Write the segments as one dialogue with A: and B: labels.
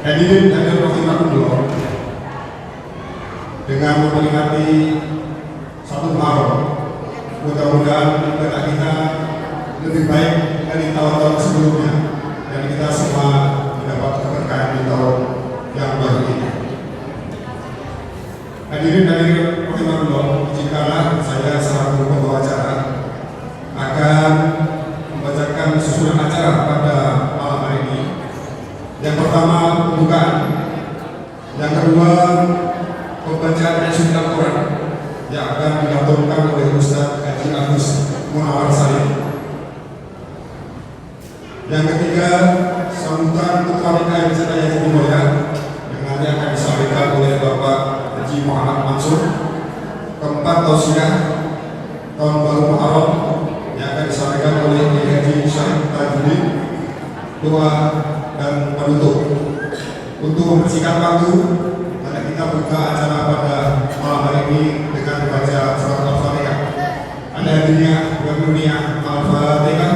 A: Hadirin hadirat rahimakumullah, dengan memperingati 1 Muharram, mudah-mudahan negara kita lebih baik dari tahun-tahun sebelumnya dan kita semua mendapat keberkahan di tahun yang baru ini. Hadirin hadirat rahimakumullah, jikalau saya selaku pembawa acara akan membacakan susunan acara pada malam hari ini. Yang pertama pembukaan, yang kedua pembacaan surat Al-Quran yang akan dilakukan oleh Ustaz Haji Agus Munawar Salim. Yang ketiga sambutan Ketua DKI Wisata yang Mulia yang nanti akan disampaikan oleh Bapak Haji Muhammad Mansur. Keempat tausiah tahun baru Muharram yang akan disampaikan oleh Haji Syarif Tajudin, doa dan penutup. Untuk membersihkan waktu, mari kita buka acara pada malam hari ini dengan membaca surat Al-Fatihah. Al-Hadiyah wa Dunia Al-Fatihah.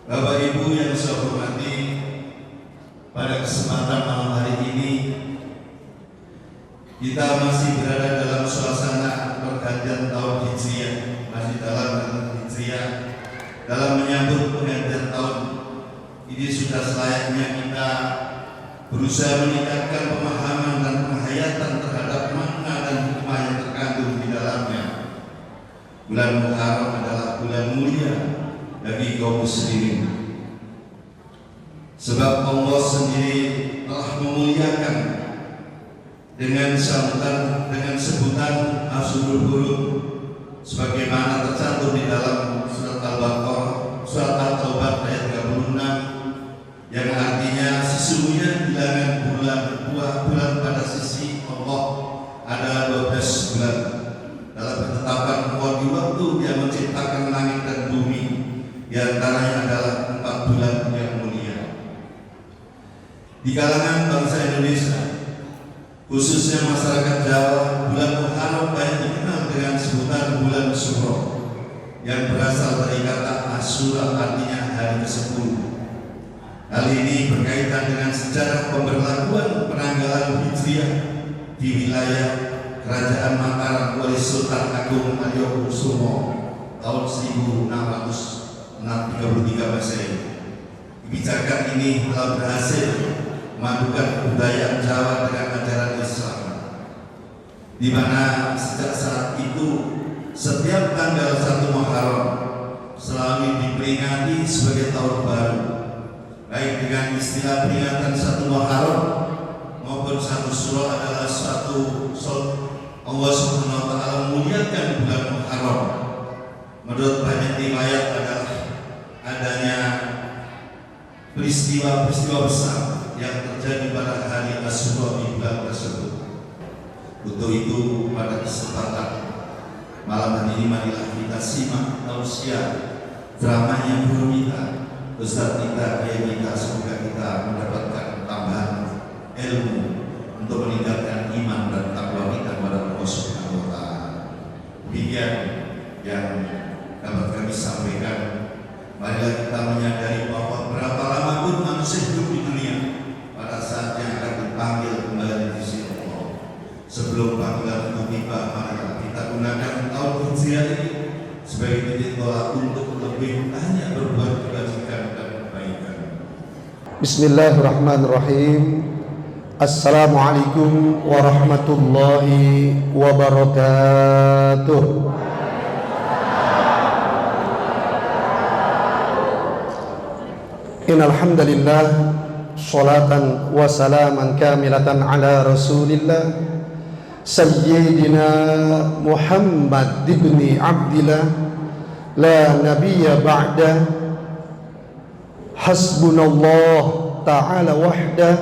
B: Bapak Ibu yang saya hormati, pada kesempatan malam hari ini kita masih berada dalam suasana pergantian tahun Hijriah, masih dalam Hijriah, dalam menyambut pergantian tahun ini. Sudah selayaknya kita berusaha meningkatkan pemahaman dan penghayatan terhadap makna dan hikmah yang terkandung di dalamnya. Bulan Muharram adalah bulan mulia bagi kaum muslimin, sebab Allah sendiri telah memuliakan dengan sambutan, dengan sebutan Ashurul Hurum, sebagaimana tercantum di dalam surat Al-Baqarah, surat At-Taubah ayat 36, yang artinya sesungguhnya bilangan bulan pada sisi Allah adalah 12 bulan dalam ketetapan Allah di waktu Dia menciptakan langit dan bumi. Di antaranya adalah 4 bulan yang mulia. Di kalangan bangsa Indonesia, khususnya masyarakat Jawa, bulan Muharram banyak dikenal dengan sebutan bulan Syuro. yang berasal dari kata Asyura, artinya hari ke-10. Hal ini berkaitan dengan sejarah pemberlakuan penanggalan Hijriah di wilayah Kerajaan Mataram oleh Sultan Agung Aryokusumo tahun 1633 Masehi. Kebijakan ini telah berhasil memadukan kebudayaan Jawa dengan ajaran Islam, di mana sejak saat itu setiap tanggal 1 Muharram selalu diperingati sebagai tahun baru, baik dengan istilah peringatan 1 Muharram maupun 1 Syawal adalah suatu Allah Subhanahu wa Ta'ala memuliakan bulan Muharram. Menurut banyak riwayat adalah adanya peristiwa-peristiwa besar yang terjadi pada hari Asyura di bulan tersebut. Untuk itu pada kesempatan malam hari ini marilah kita simak tausiah dramanya guru kita, Ustaz kita, Kiai kita. Semoga kita mendapatkan tambahan ilmu untuk meningkatkan iman dan takwa kita kepada Allah Subhanahu wa Ta'ala. Demikian yang dapat kami sampaikan. Marilah kita menyadari bahwa berapa lama pun manusia hidup di dunia, pada saatnya akan dipanggil kembali di sisi Allah. Sebelum panggilan itu tiba, marilah kita gunakan tahun Hijriah ini sebagai titik tolak untuk lebih banyak berbuat kebajikan dan kebaikan.
C: Bismillahirrahmanirrahim. Assalamualaikum warahmatullahi wabarakatuh. Innal hamdalillah, sholatan wa salaman kamilatan ala Rasulillah Sayyidina Muhammad ibni Abdillah la nabiyya ba'da. Hasbunallah ta'ala wahdah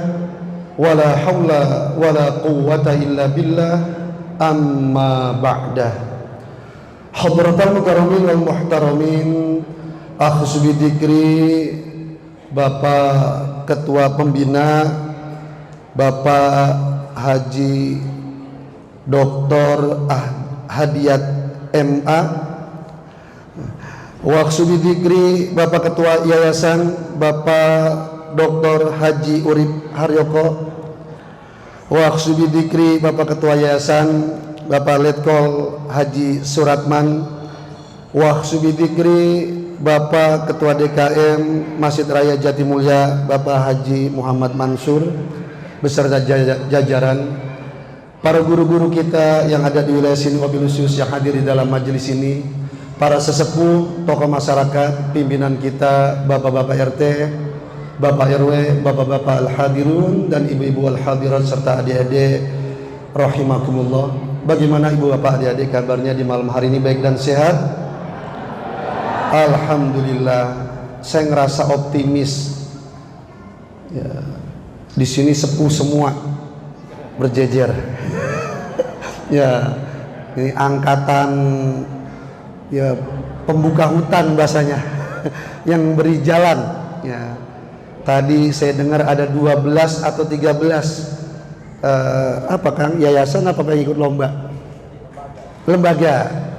C: wala hawla wala quwwata illa billah, amma ba'da. Hadratal mukarramin wal muhtaramin, akhus bidikri, Bapak Ketua Pembina, Bapak Haji Dr. Hadiat MA, Waksubi Dikri Bapak Ketua Yayasan Bapak Dr. Haji Urip Haryoko, Waksubi Dikri Bapak Ketua Yayasan Bapak Letkol Haji Suratman, Waksubi Dikri Bapak Ketua DKM Masjid Raya Jatimulya Bapak Haji Muhammad Mansur beserta jajaran, para guru-guru kita yang ada di wilayah sini, wabil khusus yang hadir di dalam majelis ini, para sesepuh, tokoh masyarakat, pimpinan kita, bapak-bapak RT, bapak RW, bapak-bapak al-hadirun dan ibu-ibu al-hadirat serta adik-adik rahimakumullah. Bagaimana ibu bapak adik-adik kabarnya di malam hari ini, baik dan sehat? Alhamdulillah, saya ngerasa optimis. Ya, di sini sepuh semua berjejer. Ya, ini angkatan ya pembuka hutan bahasanya yang beri jalan. Ya, tadi saya dengar ada 12 atau 13 apa Kang, yayasan apa yang ikut lomba? Lembaga.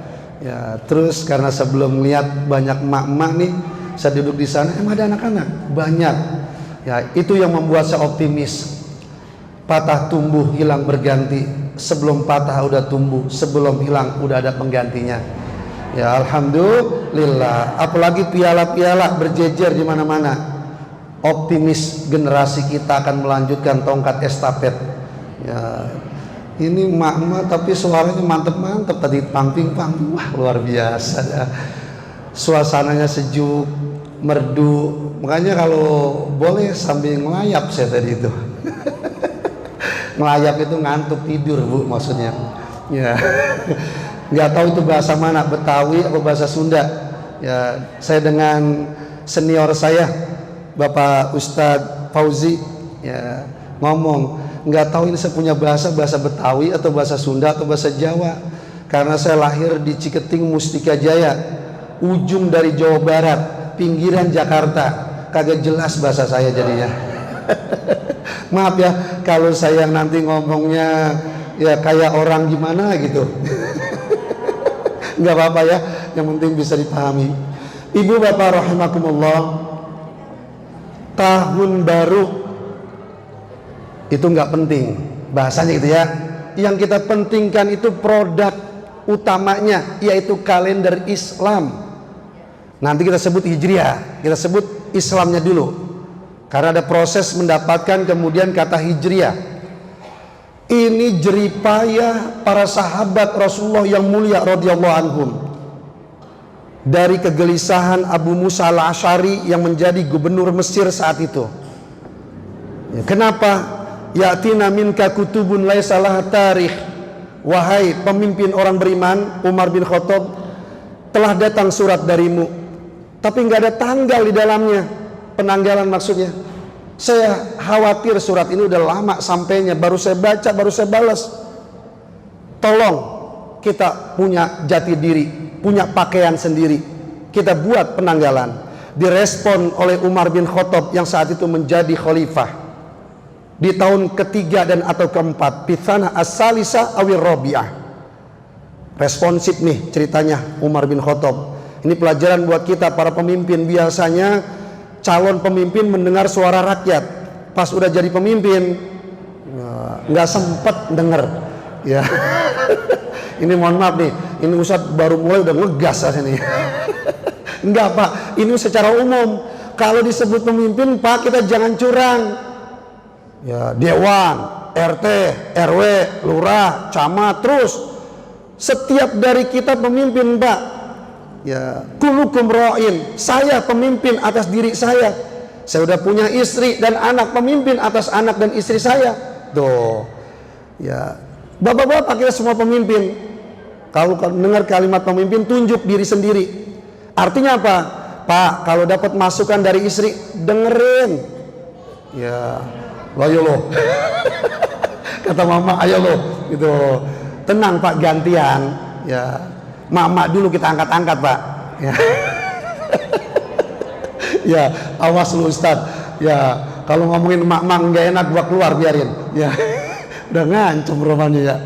C: Ya, terus karena sebelum lihat banyak emak-emak nih, saya duduk di sana, emang ada anak-anak banyak. Ya, itu yang membuat saya optimis. Patah tumbuh hilang berganti. Sebelum patah udah tumbuh, sebelum hilang udah ada penggantinya. Ya, alhamdulillah. Apalagi piala-piala berjejer di mana-mana. Optimis generasi kita akan melanjutkan tongkat estafet. Ya, ini emak-emak tapi suaranya mantep-mantep tadi, pangping-pangping, wah luar biasa ya. Suasananya sejuk, merdu, makanya kalau boleh sambil ngelayap saya tadi itu. Ngelayap itu ngantuk tidur bu maksudnya. Ya, nggak tahu itu bahasa mana, Betawi atau bahasa Sunda. Ya, saya dengan senior saya Bapak Ustadz Fauzi ya ngomong, nggak tahu ini saya punya bahasa Betawi atau bahasa Sunda atau bahasa Jawa, karena saya lahir di Ciketing Mustika Jaya, ujung dari Jawa Barat, pinggiran Jakarta, kagak jelas bahasa saya jadinya. Maaf ya kalau saya nanti ngomongnya ya kayak orang gimana gitu. Nggak apa-apa ya, yang penting bisa dipahami. Ibu bapak rahimakumullah, tahun baru itu nggak penting bahasanya gitu ya. Yang kita pentingkan itu produk utamanya, yaitu kalender Islam. Nanti kita sebut Hijriah, kita sebut Islamnya dulu, karena ada proses mendapatkan kemudian kata Hijriah. Ini jeripayah para sahabat Rasulullah yang mulia radhiyallahu anhum. Dari kegelisahan Abu Musa al-Asy'ari yang menjadi gubernur Mesir saat itu. Kenapa? Ya'tina minka kutubun laisa laha tarikh. Wahai pemimpin orang beriman, Umar bin Khattab, telah datang surat darimu, tapi nggak ada tanggal di dalamnya. Penanggalan maksudnya. Saya khawatir surat ini udah lama sampainya, baru saya baca, baru saya balas. Tolong kita punya jati diri, punya pakaian sendiri, kita buat penanggalan. Direspon oleh Umar bin Khattab yang saat itu menjadi khalifah di tahun ketiga dan atau keempat, Pithana as-salisa awir rabi'ah. Responsif nih ceritanya Umar bin Khattab. Ini pelajaran buat kita para pemimpin. Biasanya calon pemimpin mendengar suara rakyat, pas udah jadi pemimpin nggak sempet denger ya. Ini mohon maaf nih, ini Ustadz baru mulai udah ngegas nih. Enggak Pak, ini secara umum. Kalau disebut pemimpin Pak, kita jangan curang ya. Dewan, RT, RW, lurah, camat, terus setiap dari kita pemimpin Pak ya. Kulukum ra'in, saya pemimpin atas diri saya. Saya udah punya istri dan anak, pemimpin atas anak dan istri saya. Tuh ya, bapak-bapak kita semua pemimpin. Kalau dengar kalimat pemimpin, tunjuk diri sendiri. Artinya apa? Pak, kalau dapat masukan dari istri, dengerin ya. Ayo lo. Kata mama, ayo lo gitu. Tenang Pak, gantian ya. Mama dulu kita angkat-angkat Pak ya. Ya awas lu Ustadz ya, kalau ngomongin mak-mak nggak enak gua keluar, biarin ya. Udah ngancem rumahnya ya.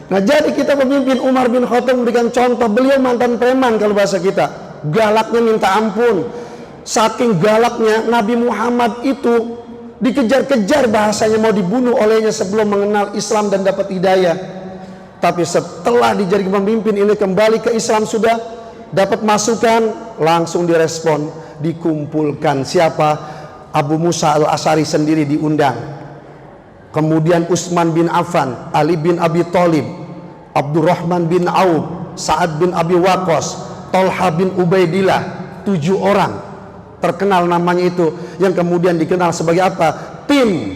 C: Nah jadi kita pemimpin. Umar bin Khattab memberikan contoh. Beliau mantan preman kalau bahasa kita, galaknya minta ampun. Saking galaknya Nabi Muhammad itu dikejar-kejar, bahasanya mau dibunuh olehnya sebelum mengenal Islam dan dapat hidayah. Tapi setelah dijadikan pemimpin ini kembali ke Islam, sudah dapat masukan, langsung direspon, dikumpulkan. Siapa? Abu Musa al-Asy'ari sendiri diundang. Kemudian Utsman bin Affan, Ali bin Abi Thalib, Abdurrahman bin Auf, Sa'ad bin Abi Waqqas, Thalha bin Ubaidillah. 7 orang terkenal namanya itu, yang kemudian dikenal sebagai apa? Tim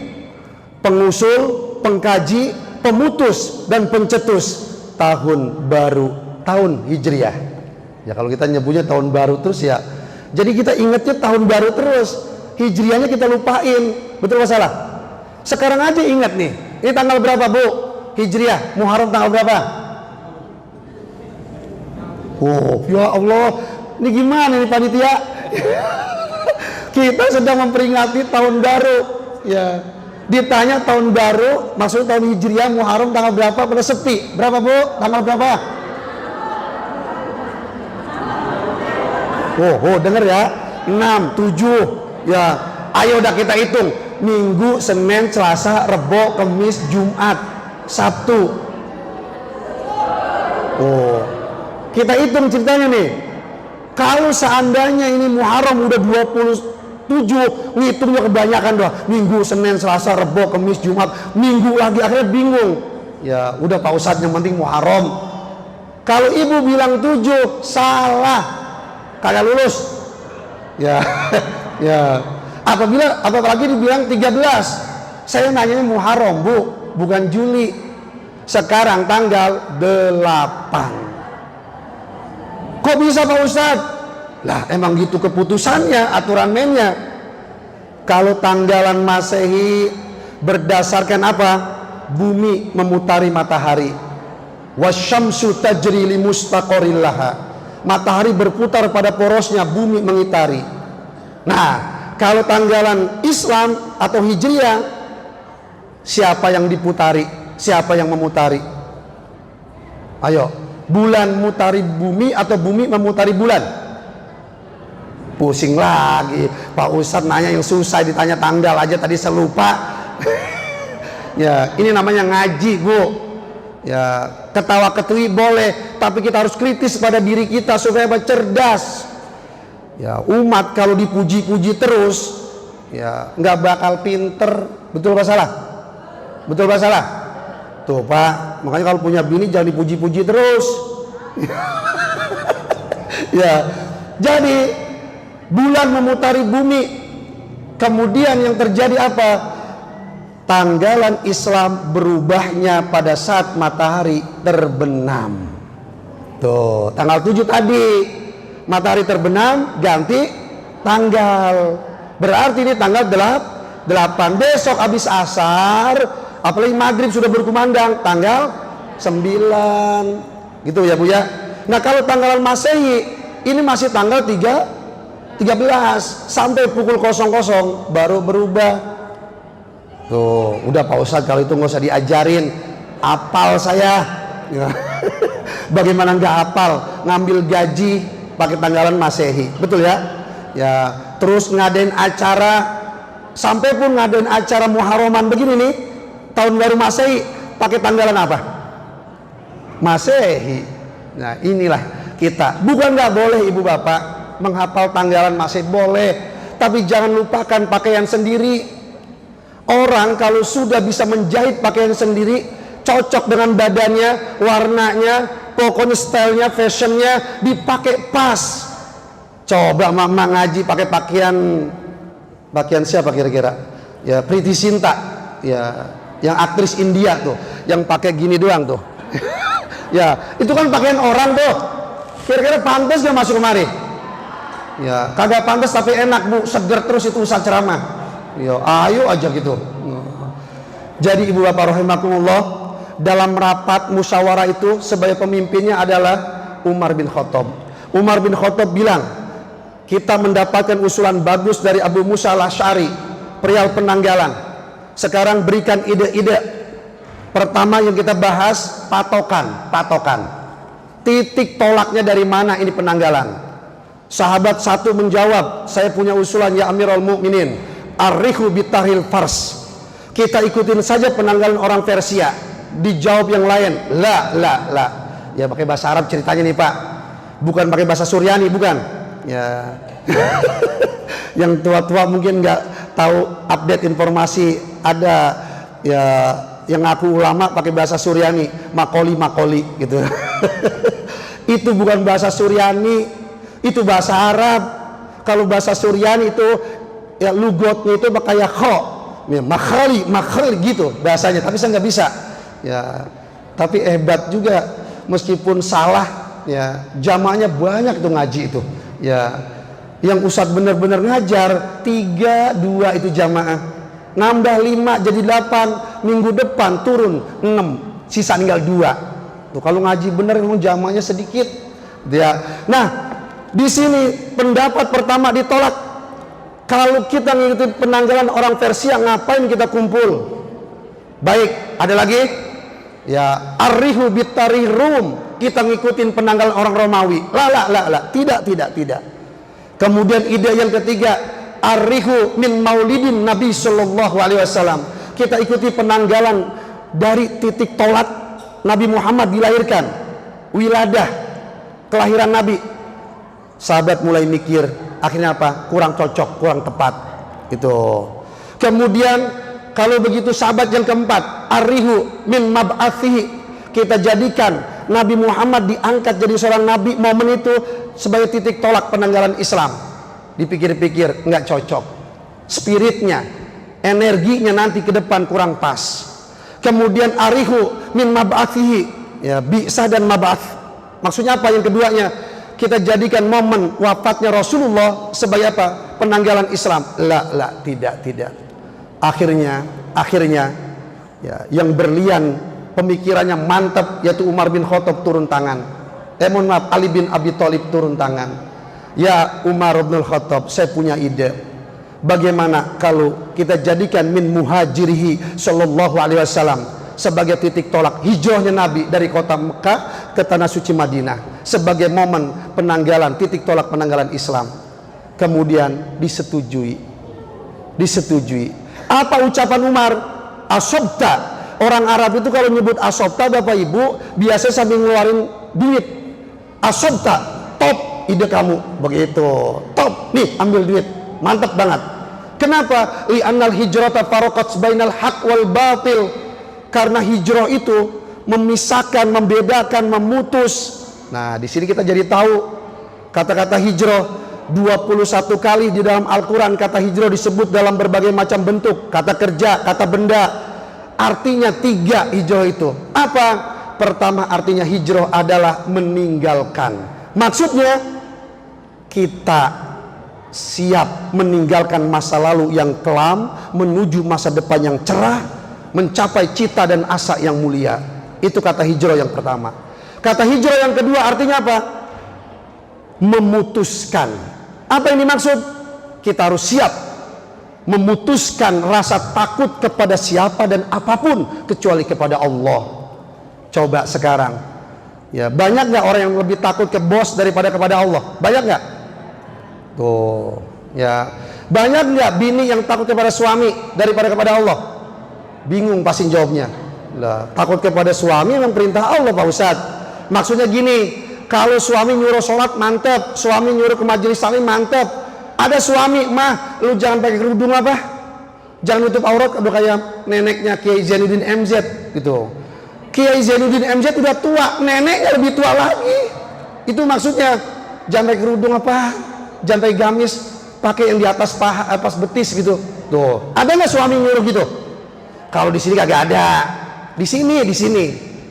C: pengusul, pengkaji, pemutus dan pencetus tahun baru, tahun Hijriah. Ya kalau kita nyebutnya tahun baru terus ya, jadi kita ingatnya tahun baru terus, Hijriahnya kita lupain. Betul nggak salah? Sekarang aja ingat nih, ini tanggal berapa Bu? Hijriah, Muharram tanggal berapa? Oh ya Allah, ini gimana nih panitia? Kita sedang memperingati tahun baru ya. Ditanya tahun baru, maksudnya tahun Hijriah, Muharram tanggal berapa? Pada sepi. Berapa Bu? Tanggal berapa? Oh denger ya, 6, 7 ya. Ayo udah kita hitung. Minggu, Senin, Selasa, Rebo, Kamis, Jumat, Sabtu. Oh, kita hitung ceritanya nih. Kalau seandainya ini Muharram udah 27, ngitungnya kebanyakan doang. Minggu, Senin, Selasa, Rebo, Kamis, Jumat, Minggu lagi, akhirnya bingung. Ya udah Pak Ustadz, yang penting Muharram. Kalau ibu bilang 7, salah, kagak lulus. Ya, ya. Apalagi dibilang 13. Saya nanyanya Muharram Bu, bukan Juli. Sekarang tanggal 8. Kok bisa Pak Ustadz? Lah emang gitu keputusannya, aturan mainnya. Kalau tanggalan Masehi berdasarkan apa? Bumi memutari matahari. Wasyamsu tajri li mustaqarril laha. Matahari berputar pada porosnya, bumi mengitari. Nah, kalau tanggalan Islam atau Hijriah, siapa yang diputari? Siapa yang memutari? Ayo, Bulan mutari bumi atau bumi memutari bulan? Pusing lagi Pak Ustadz nanya yang susah, ditanya tanggal aja tadi saya lupa. Ya, ini namanya ngaji, Bu. Ya, ketawa ketui boleh, tapi kita harus kritis pada diri kita supaya cerdas. Ya, umat kalau dipuji-puji terus, ya nggak bakal pinter. Betul apa salah? Betul apa salah? Tuh Pak, makanya kalau punya bini jangan dipuji-puji terus. Ya, jadi bulan memutari bumi, kemudian yang terjadi apa? Tanggalan Islam berubahnya pada saat matahari terbenam. Tuh, tanggal 7 tadi matahari terbenam, ganti tanggal. Berarti ini tanggal 8. Besok habis asar, apalagi maghrib sudah berkumandang, tanggal 9. Gitu ya Bu ya. Nah, kalau tanggalan Masehi ini masih tanggal 13 sampai pukul 00 baru berubah. Tuh, udah Pak Ustadz kalau itu nggak usah diajarin, apal saya. Ya. Bagaimana nggak apal, ngambil gaji pakai tanggalan Masehi, betul ya? Ya, terus ngadain acara, sampai pun ngadain acara Muharraman begini nih, tahun baru Masehi, pakai tanggalan apa? Masehi. Nah, inilah kita. Bukan nggak boleh Ibu Bapak menghafal tanggalan Masehi, boleh, tapi jangan lupakan pakaian sendiri. Orang kalau sudah bisa menjahit pakaian sendiri, cocok dengan badannya, warnanya, pokoknya stylenya, fashionnya, dipakai pas. Coba mama ngaji pakai pakaian siapa kira-kira? Ya Priti Sinta, ya yang aktris India tuh, yang pakai gini doang tuh. Ya itu kan pakaian orang tuh. Kira-kira pantas gak masuk kemari? Ya kagak pantas tapi enak Bu, seger terus itu usah ceramah. Ya, ayo aja gitu. Jadi Ibu Bapak rahimakumullah, dalam rapat musyawarah itu sebagai pemimpinnya adalah Umar bin Khattab. Umar bin Khattab bilang, kita mendapatkan usulan bagus dari Abu Musa al-Asy'ari perihal penanggalan. Sekarang berikan ide-ide. Pertama yang kita bahas patokan. Titik tolaknya dari mana ini penanggalan? Sahabat satu menjawab, saya punya usulan ya Amirul Mukminin. Arrihu bitahil fars, kita ikutin saja penanggalan orang Persia. Dijawab yang lain, la. Ya pakai bahasa Arab ceritanya nih Pak, bukan pakai bahasa Suryani, bukan ya. Yang tua-tua mungkin nggak tahu update informasi, ada ya yang ngaku ulama pakai bahasa Suryani, makoli gitu. Itu bukan bahasa Suryani, itu bahasa Arab. Kalau bahasa Suryani itu ya lugotnya itu kayak kho, ya, makhali gitu bahasanya, tapi saya nggak bisa. Ya, tapi hebat juga meskipun salah. Ya, jamaahnya banyak tuh ngaji itu. Ya, yang ustadz bener-bener ngajar 3-2 itu jamaah, nambah 5 jadi 8, minggu depan turun 6, sisa tinggal 2. Tuh kalau ngaji bener memang jamaahnya sedikit. Ya, nah di sini pendapat pertama ditolak. Kalau kita ngikutin penanggalan orang Persia, ngapain kita kumpul? Baik, ada lagi? Ya, arrihu bitari Rum, kita ngikutin penanggalan orang Romawi. La. Tidak. Kemudian ide yang ketiga, arrihu min maulidin Nabi sallallahu alaihi wasallam. Kita ikuti penanggalan dari titik tolak Nabi Muhammad dilahirkan. Wiladah, kelahiran Nabi. Sahabat mulai mikir, akhirnya apa? Kurang cocok, kurang tepat. Itu. Kemudian kalau begitu sahabat yang keempat, arrihu min mab'athihi, kita jadikan Nabi Muhammad diangkat jadi seorang nabi, momen itu sebagai titik tolak penanggalan Islam. Dipikir-pikir nggak cocok. Spiritnya, energinya nanti ke depan kurang pas. Kemudian arihu min mab'athihi, ya bi'sah dan mab'ath. Maksudnya apa yang keduanya? Kita jadikan momen wafatnya Rasulullah sebagai apa? Penanggalan Islam. La, tidak. Akhirnya ya, yang berlian pemikirannya mantap yaitu Umar bin Khattab turun tangan. Mohon maaf, Ali bin Abi Thalib turun tangan. Ya Umar bin Khattab, saya punya ide. Bagaimana kalau kita jadikan min muhajirihi sallallahu alaihi wasallam sebagai titik tolak hijrahnya Nabi dari kota Mekah ke tanah suci Madinah sebagai momen penanggalan, titik tolak penanggalan Islam. Kemudian disetujui. Apa ucapan Umar? Asobta. Orang Arab itu kalau nyebut asobta, Bapak Ibu, biasanya sambil ngeluarin duit. Asobta, top ide kamu, begitu. Top, nih ambil duit, mantap banget. Kenapa? Li'annal hijrata faraqat bainal haq wal batil. Karena hijrah itu memisahkan, membedakan, memutus. Nah, di sini kita jadi tahu kata-kata hijrah 21 kali di dalam Al-Quran. Kata hijrah disebut dalam berbagai macam bentuk. Kata kerja, kata benda. Artinya 3 hijrah itu. Apa? Pertama, artinya hijrah adalah meninggalkan. Maksudnya kita siap meninggalkan masa lalu yang kelam menuju masa depan yang cerah, mencapai cita dan asa yang mulia. Itu kata hijrah yang pertama. Kata hijrah yang kedua artinya apa? Memutuskan. Apa yang dimaksud? Kita harus siap memutuskan rasa takut kepada siapa dan apapun kecuali kepada Allah. Coba sekarang, ya, banyak nggak orang yang lebih takut ke bos daripada kepada Allah? Banyak nggak? Tuh, ya, banyak nggak bini yang takut kepada suami daripada kepada Allah? Bingung pasti jawabnya. Lah, takut kepada suami memang perintah Allah, Pak Ustadz. Maksudnya gini, kalau suami nyuruh sholat mantep, suami nyuruh ke majelis taklim mantep. Ada suami, mah, lu jangan pakai kerudung apa? Jangan nutup aurat, udah kayak neneknya Kiai Zainuddin MZ gitu. Kiai Zainuddin MZ udah tua, neneknya lebih tua lagi. Itu maksudnya, jangan pakai kerudung apa? Jangan pakai gamis, pakai yang di atas paha, atas betis gitu. Tuh, ada nggak suami nyuruh gitu? Kalau di sini kagak ada. Di sini.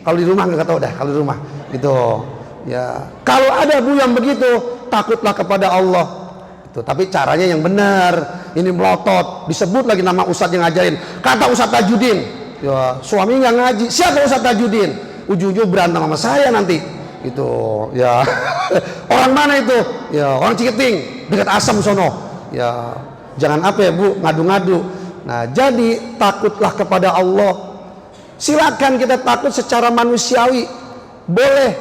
C: Kalau di rumah nggak tahu dah. Kalau di rumah, gitu. Ya, kalau ada Bu yang begitu, takutlah kepada Allah. Itu. Tapi caranya yang benar. Ini melotot. Disebut lagi nama ustadz yang ngajarin. Kata Ustadz Tajudin. Ya, suami nggak ngaji. Siapa Ustadz Tajudin? Ujung-ujung berantem sama saya nanti. Itu, ya. Orang mana itu? Ya, orang Ciketing, dekat Asam sono. Ya, jangan apa ya Bu, ngadu-ngadu. Nah, jadi takutlah kepada Allah. Silakan kita takut secara manusiawi, boleh,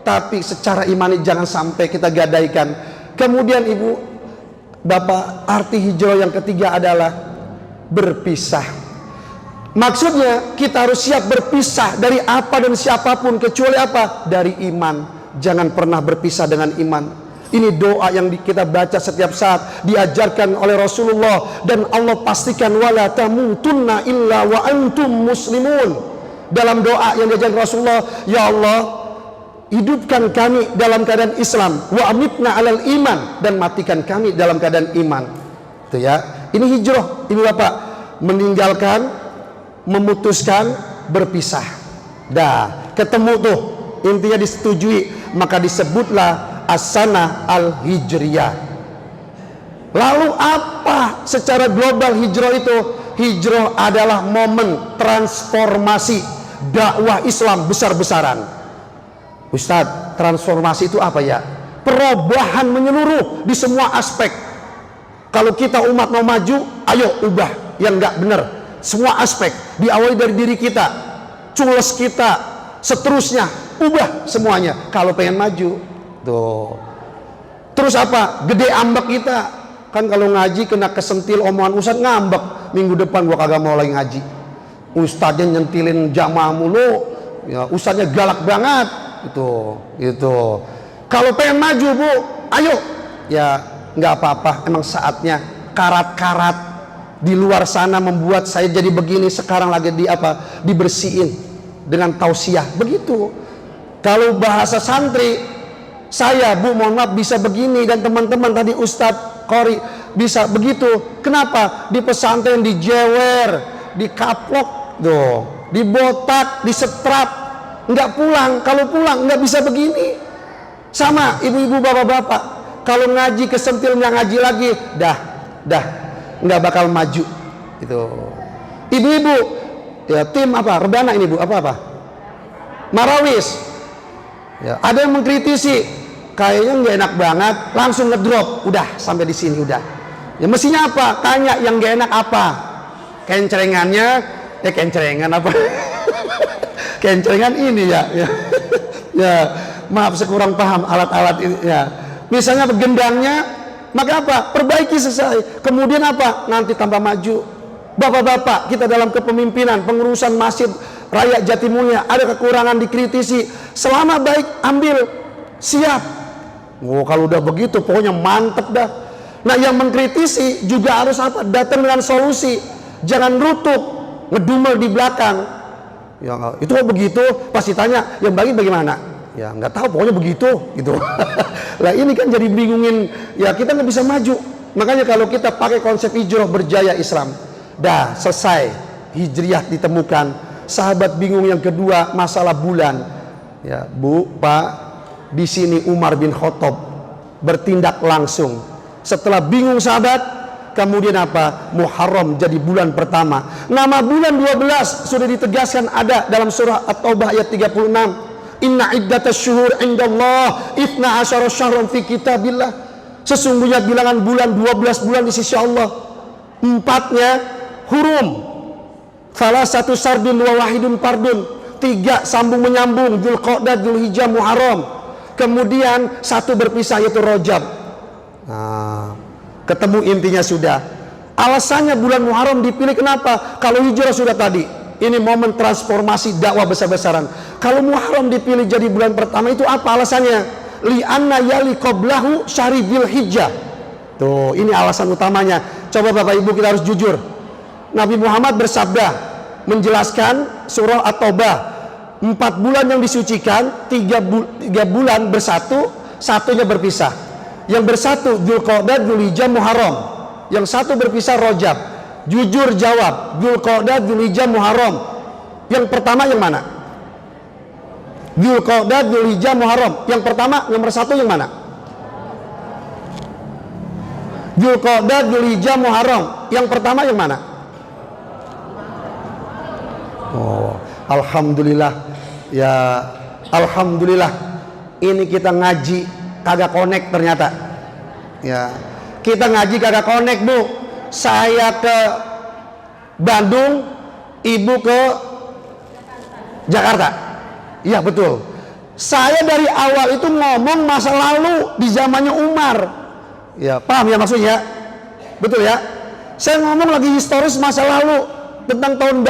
C: tapi secara imani jangan sampai kita gadaikan. Kemudian Ibu, Bapak, arti hijrah yang ketiga adalah berpisah. Maksudnya kita harus siap berpisah dari apa dan siapapun, kecuali apa? Dari iman. Jangan pernah berpisah dengan iman. Ini doa yang kita baca setiap saat, diajarkan oleh Rasulullah, dan Allah pastikan wala tamutunna illa wa antum muslimun. Dalam doa yang diajarkan Rasulullah, ya Allah, hidupkan kami dalam keadaan Islam, wa amitna alal iman, dan matikan kami dalam keadaan iman. Itu ya. Ini hijrah, Ibu Bapak, meninggalkan, memutuskan, berpisah. Dah, ketemu tuh, intinya disetujui, maka disebutlah as-sanah al-hijriyah. Lalu apa secara global hijrah itu? Hijrah adalah momen transformasi dakwah Islam besar-besaran. Ustadz, transformasi itu apa ya? Perubahan menyeluruh di semua aspek. Kalau kita umat mau maju, ayo ubah yang nggak benar. Semua aspek, diawali dari diri kita, cules kita, seterusnya, ubah semuanya. Kalau pengen maju, tuh. Terus apa? Gede ambek kita. Kan kalau ngaji kena kesentil omongan ustadz, ngambek. Minggu depan gua kagak mau lagi ngaji. Ustadznya nyentilin jamaah mulu, ya, ustadznya galak banget. Itu. Kalau pengen maju Bu, ayo. Ya nggak apa-apa. Emang saatnya. Karat-karat di luar sana membuat saya jadi begini. Sekarang lagi dibersihin dengan tausiah. Begitu. Kalau bahasa santri, saya Bu mohon maaf bisa begini, dan teman-teman tadi Ustadz Qori bisa begitu. Kenapa? Di pesantren dijewer, dikaplok, dibotak, disetrap, nggak pulang. Kalau pulang nggak bisa begini. Sama ibu-ibu, bapak-bapak, kalau ngaji kesentil nggak ngaji lagi, dah nggak bakal maju. Itu ibu-ibu ya, tim apa? Rebana ini Bu, apa? Marawis. Ya, ada yang mengkritisi, kayaknya nggak enak banget, langsung ngedrop, udah sampai di sini udah. Ya mestinya apa? Tanya yang nggak enak apa? Kencerengannya, kencerengan apa? Kencerengan ini ya. Ya, maaf sekurang paham alat-alat ini ya. Misalnya gendangnya, maka apa? Perbaiki selesai. Kemudian apa? Nanti tambah maju. Bapak-bapak, kita dalam kepemimpinan, pengurusan Masjid Raya Jatimulya, ada kekurangan dikritisi. Selama baik, ambil, siap. Oh, kalau udah begitu, pokoknya mantep dah. Nah, yang mengkritisi juga harus apa? Datang dengan solusi. Jangan rutuk, ngedumel di belakang. Ya, itu kok begitu? Pasti tanya, yang bagi bagaimana? Ya, nggak tahu, pokoknya begitu, gitu. Lah, ini kan jadi bingungin. Ya, kita nggak bisa maju. Makanya kalau kita pakai konsep hijrah berjaya Islam, dah selesai, hijriah ditemukan. Sahabat bingung yang kedua, masalah bulan. Ya, Bu, Pak, di sini Umar bin Khattab bertindak langsung. Setelah bingung sahabat, kemudian apa? Muharram jadi bulan pertama. Nama bulan 12 sudah ditegaskan ada dalam surah At-Taubah ayat 36. Inna iddatas syuhur indallah 12 syahran fi kitabillah. Sesungguhnya bilangan bulan 12 bulan di sisi Allah. 4-nya hurum. Salah satu sardun wa wahidun pardun. 3 sambung menyambung, Dzulqa'dah, Dzulhijjah, Muharram. Kemudian 1 berpisah yaitu Rajab. Nah, ketemu intinya sudah. Alasannya bulan Muharram dipilih kenapa? Kalau hijrah sudah tadi, ini momen transformasi dakwah besar-besaran. Kalau Muharram dipilih jadi bulan pertama itu apa alasannya? Li'anna yali qablahu syahri Dzulhijjah. Tuh, ini alasan utamanya. Coba Bapak Ibu kita harus jujur. Nabi Muhammad bersabda menjelaskan surah At-Taubah, 4 bulan yang disucikan, 3 bulan bersatu, 1-nya berpisah. Yang bersatu Dzulqa'dah, Dzulhijjah, Muharram. Yang 1 berpisah Rajab. Jujur jawab, Dzulqa'dah, Dzulhijjah, Muharram. Yang pertama yang mana? Dzulqa'dah, Dzulhijjah, Muharram. Yang pertama, nomor 1 yang mana? Dzulqa'dah, Dzulhijjah, Muharram. Yang pertama yang mana? Oh, alhamdulillah. Ya, alhamdulillah. Ini kita ngaji kagak connect ternyata. Ya, kita ngaji kagak connect, Bu. Saya ke Bandung, Ibu ke Jakarta. Iya betul. Saya dari awal itu ngomong masa lalu di zamannya Umar. Ya, paham ya maksudnya? Betul ya? Saya ngomong lagi historis masa lalu tentang tahun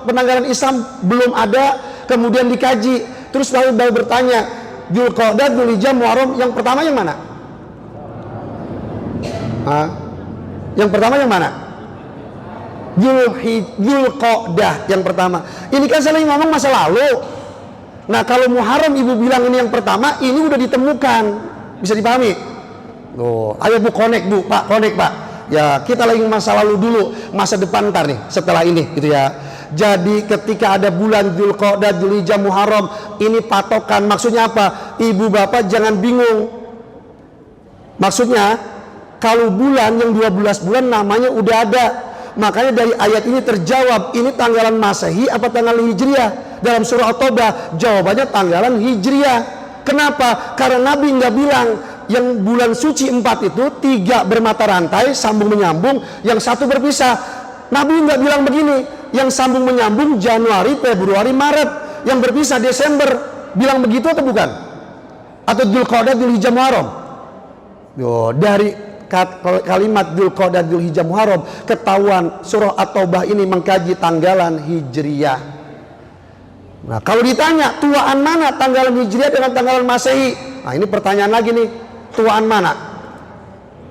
C: penanggalan Islam belum ada, kemudian dikaji. Terus baru bertanya, Dzulqa'dah, Dzulhijjah, Muharram, yang pertama yang mana? Yang pertama yang mana? Dzulqa'dah yang pertama. Ini kan saya lagi ngomong masa lalu. Nah, kalau Muharram Ibu bilang ini yang pertama, ini udah ditemukan. Bisa dipahami? Oh, ayo Bu connect, Bu, Pak, connect, Pak. Ya, kita lagi masa lalu dulu, masa depan ntar nih, setelah ini gitu ya. Jadi ketika ada bulan Dzulqa'dah, Dzulhijjah, Muharram, ini patokan. Maksudnya apa? Ibu bapak jangan bingung. Maksudnya kalau bulan yang 12 bulan namanya udah ada. Makanya dari ayat ini terjawab, ini tanggalan Masehi apa tanggalan Hijriah? Dalam surah At-Taubah jawabannya tanggalan Hijriah. Kenapa? Karena Nabi nggak bilang yang bulan suci 4 itu 3 bermata rantai sambung menyambung, yang 1 berpisah. Nabi nggak bilang begini, yang sambung menyambung Januari, Februari, Maret, yang berpisah Desember. Bilang begitu atau bukan? Atau Dzulqa'dah, Dzulhijjah, Muharram? Yo, dari kalimat Dzulqa'dah, Dzulhijjah, Muharram ketahuan surah At-Taubah ini mengkaji tanggalan Hijriah. Nah, kalau ditanya tuaan mana tanggalan Hijriah dengan tanggalan Masehi? Nah, ini pertanyaan lagi nih, tuaan mana?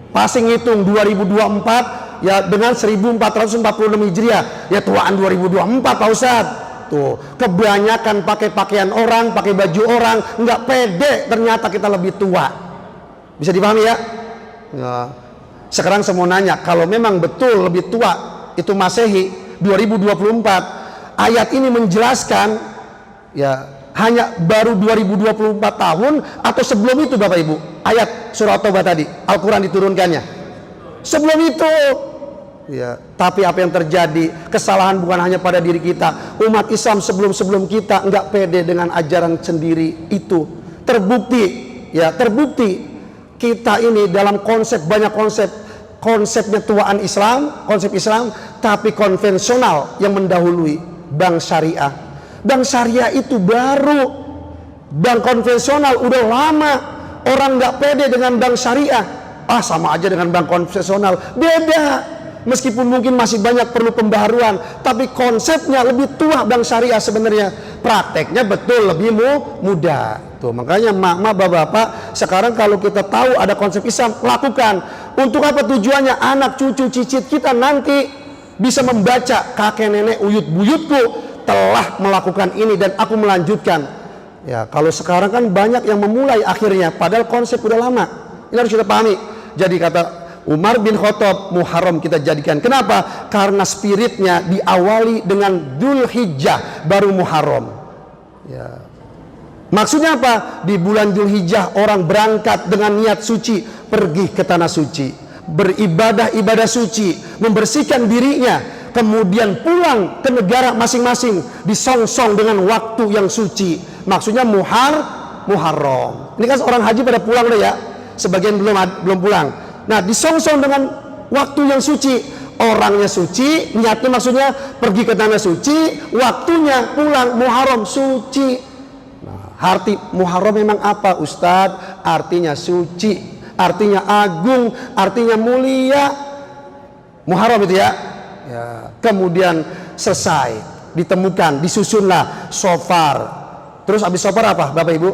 C: Pasti ngitung 2024 ya dengan 1446 Hijriah, ya tuaan 2024 Pak Ustadz. Tuh, kebanyakan pakai pakaian orang, pakai baju orang, nggak pede ternyata kita lebih tua. Bisa dipahami ya? Ya. Sekarang saya mau nanya, kalau memang betul lebih tua itu Masehi 2024, ayat ini menjelaskan ya hanya baru 2024 tahun atau sebelum itu Bapak Ibu? Ayat surah At-Taubah tadi, Al-Quran diturunkannya sebelum itu ya. Tapi apa yang terjadi? Kesalahan bukan hanya pada diri kita. Umat Islam sebelum kita nggak pede dengan ajaran sendiri itu. Terbukti ya, terbukti kita ini dalam konsep, banyak konsepnya tuaan Islam, konsep Islam, tapi konvensional yang mendahului bank syariah. Bank syariah itu baru Bank konvensional udah lama orang nggak pede dengan bank syariah. Ah, sama aja dengan bank konvensional. Beda. Meskipun mungkin masih banyak perlu pembaharuan, tapi konsepnya lebih tua bank syariah sebenarnya. Prakteknya betul lebih mudah. Tuh, makanya mak-mak, bapak-bapak, sekarang kalau kita tahu ada konsep Islam, lakukan. Untuk apa tujuannya? Anak, cucu, cicit kita nanti bisa membaca, kakek nenek uyut buyutku telah melakukan ini dan aku melanjutkan. Ya, kalau sekarang kan banyak yang memulai akhirnya, padahal konsep udah lama. Ini harus kita pahami. Jadi kata Umar bin Khattab, Muharram kita jadikan. Kenapa? Karena spiritnya diawali dengan Dzulhijjah baru Muharram. Ya. Maksudnya apa? Di bulan Dzulhijjah orang berangkat dengan niat suci, pergi ke tanah suci, beribadah ibadah suci, membersihkan dirinya, kemudian pulang ke negara masing-masing, disongsong dengan waktu yang suci. Maksudnya Muharram. Ini kan orang haji pada pulang deh ya. Sebagian belum pulang. Nah, disongsong dengan waktu yang suci. Orangnya suci, niatnya maksudnya pergi ke tanah suci, waktunya pulang Muharram suci. Nah, arti Muharram memang apa, Ustadz? Artinya suci, artinya agung, artinya mulia. Muharram itu ya. Ya. Kemudian selesai, ditemukan, disusunlah shofar. Terus habis shofar apa, Bapak Ibu?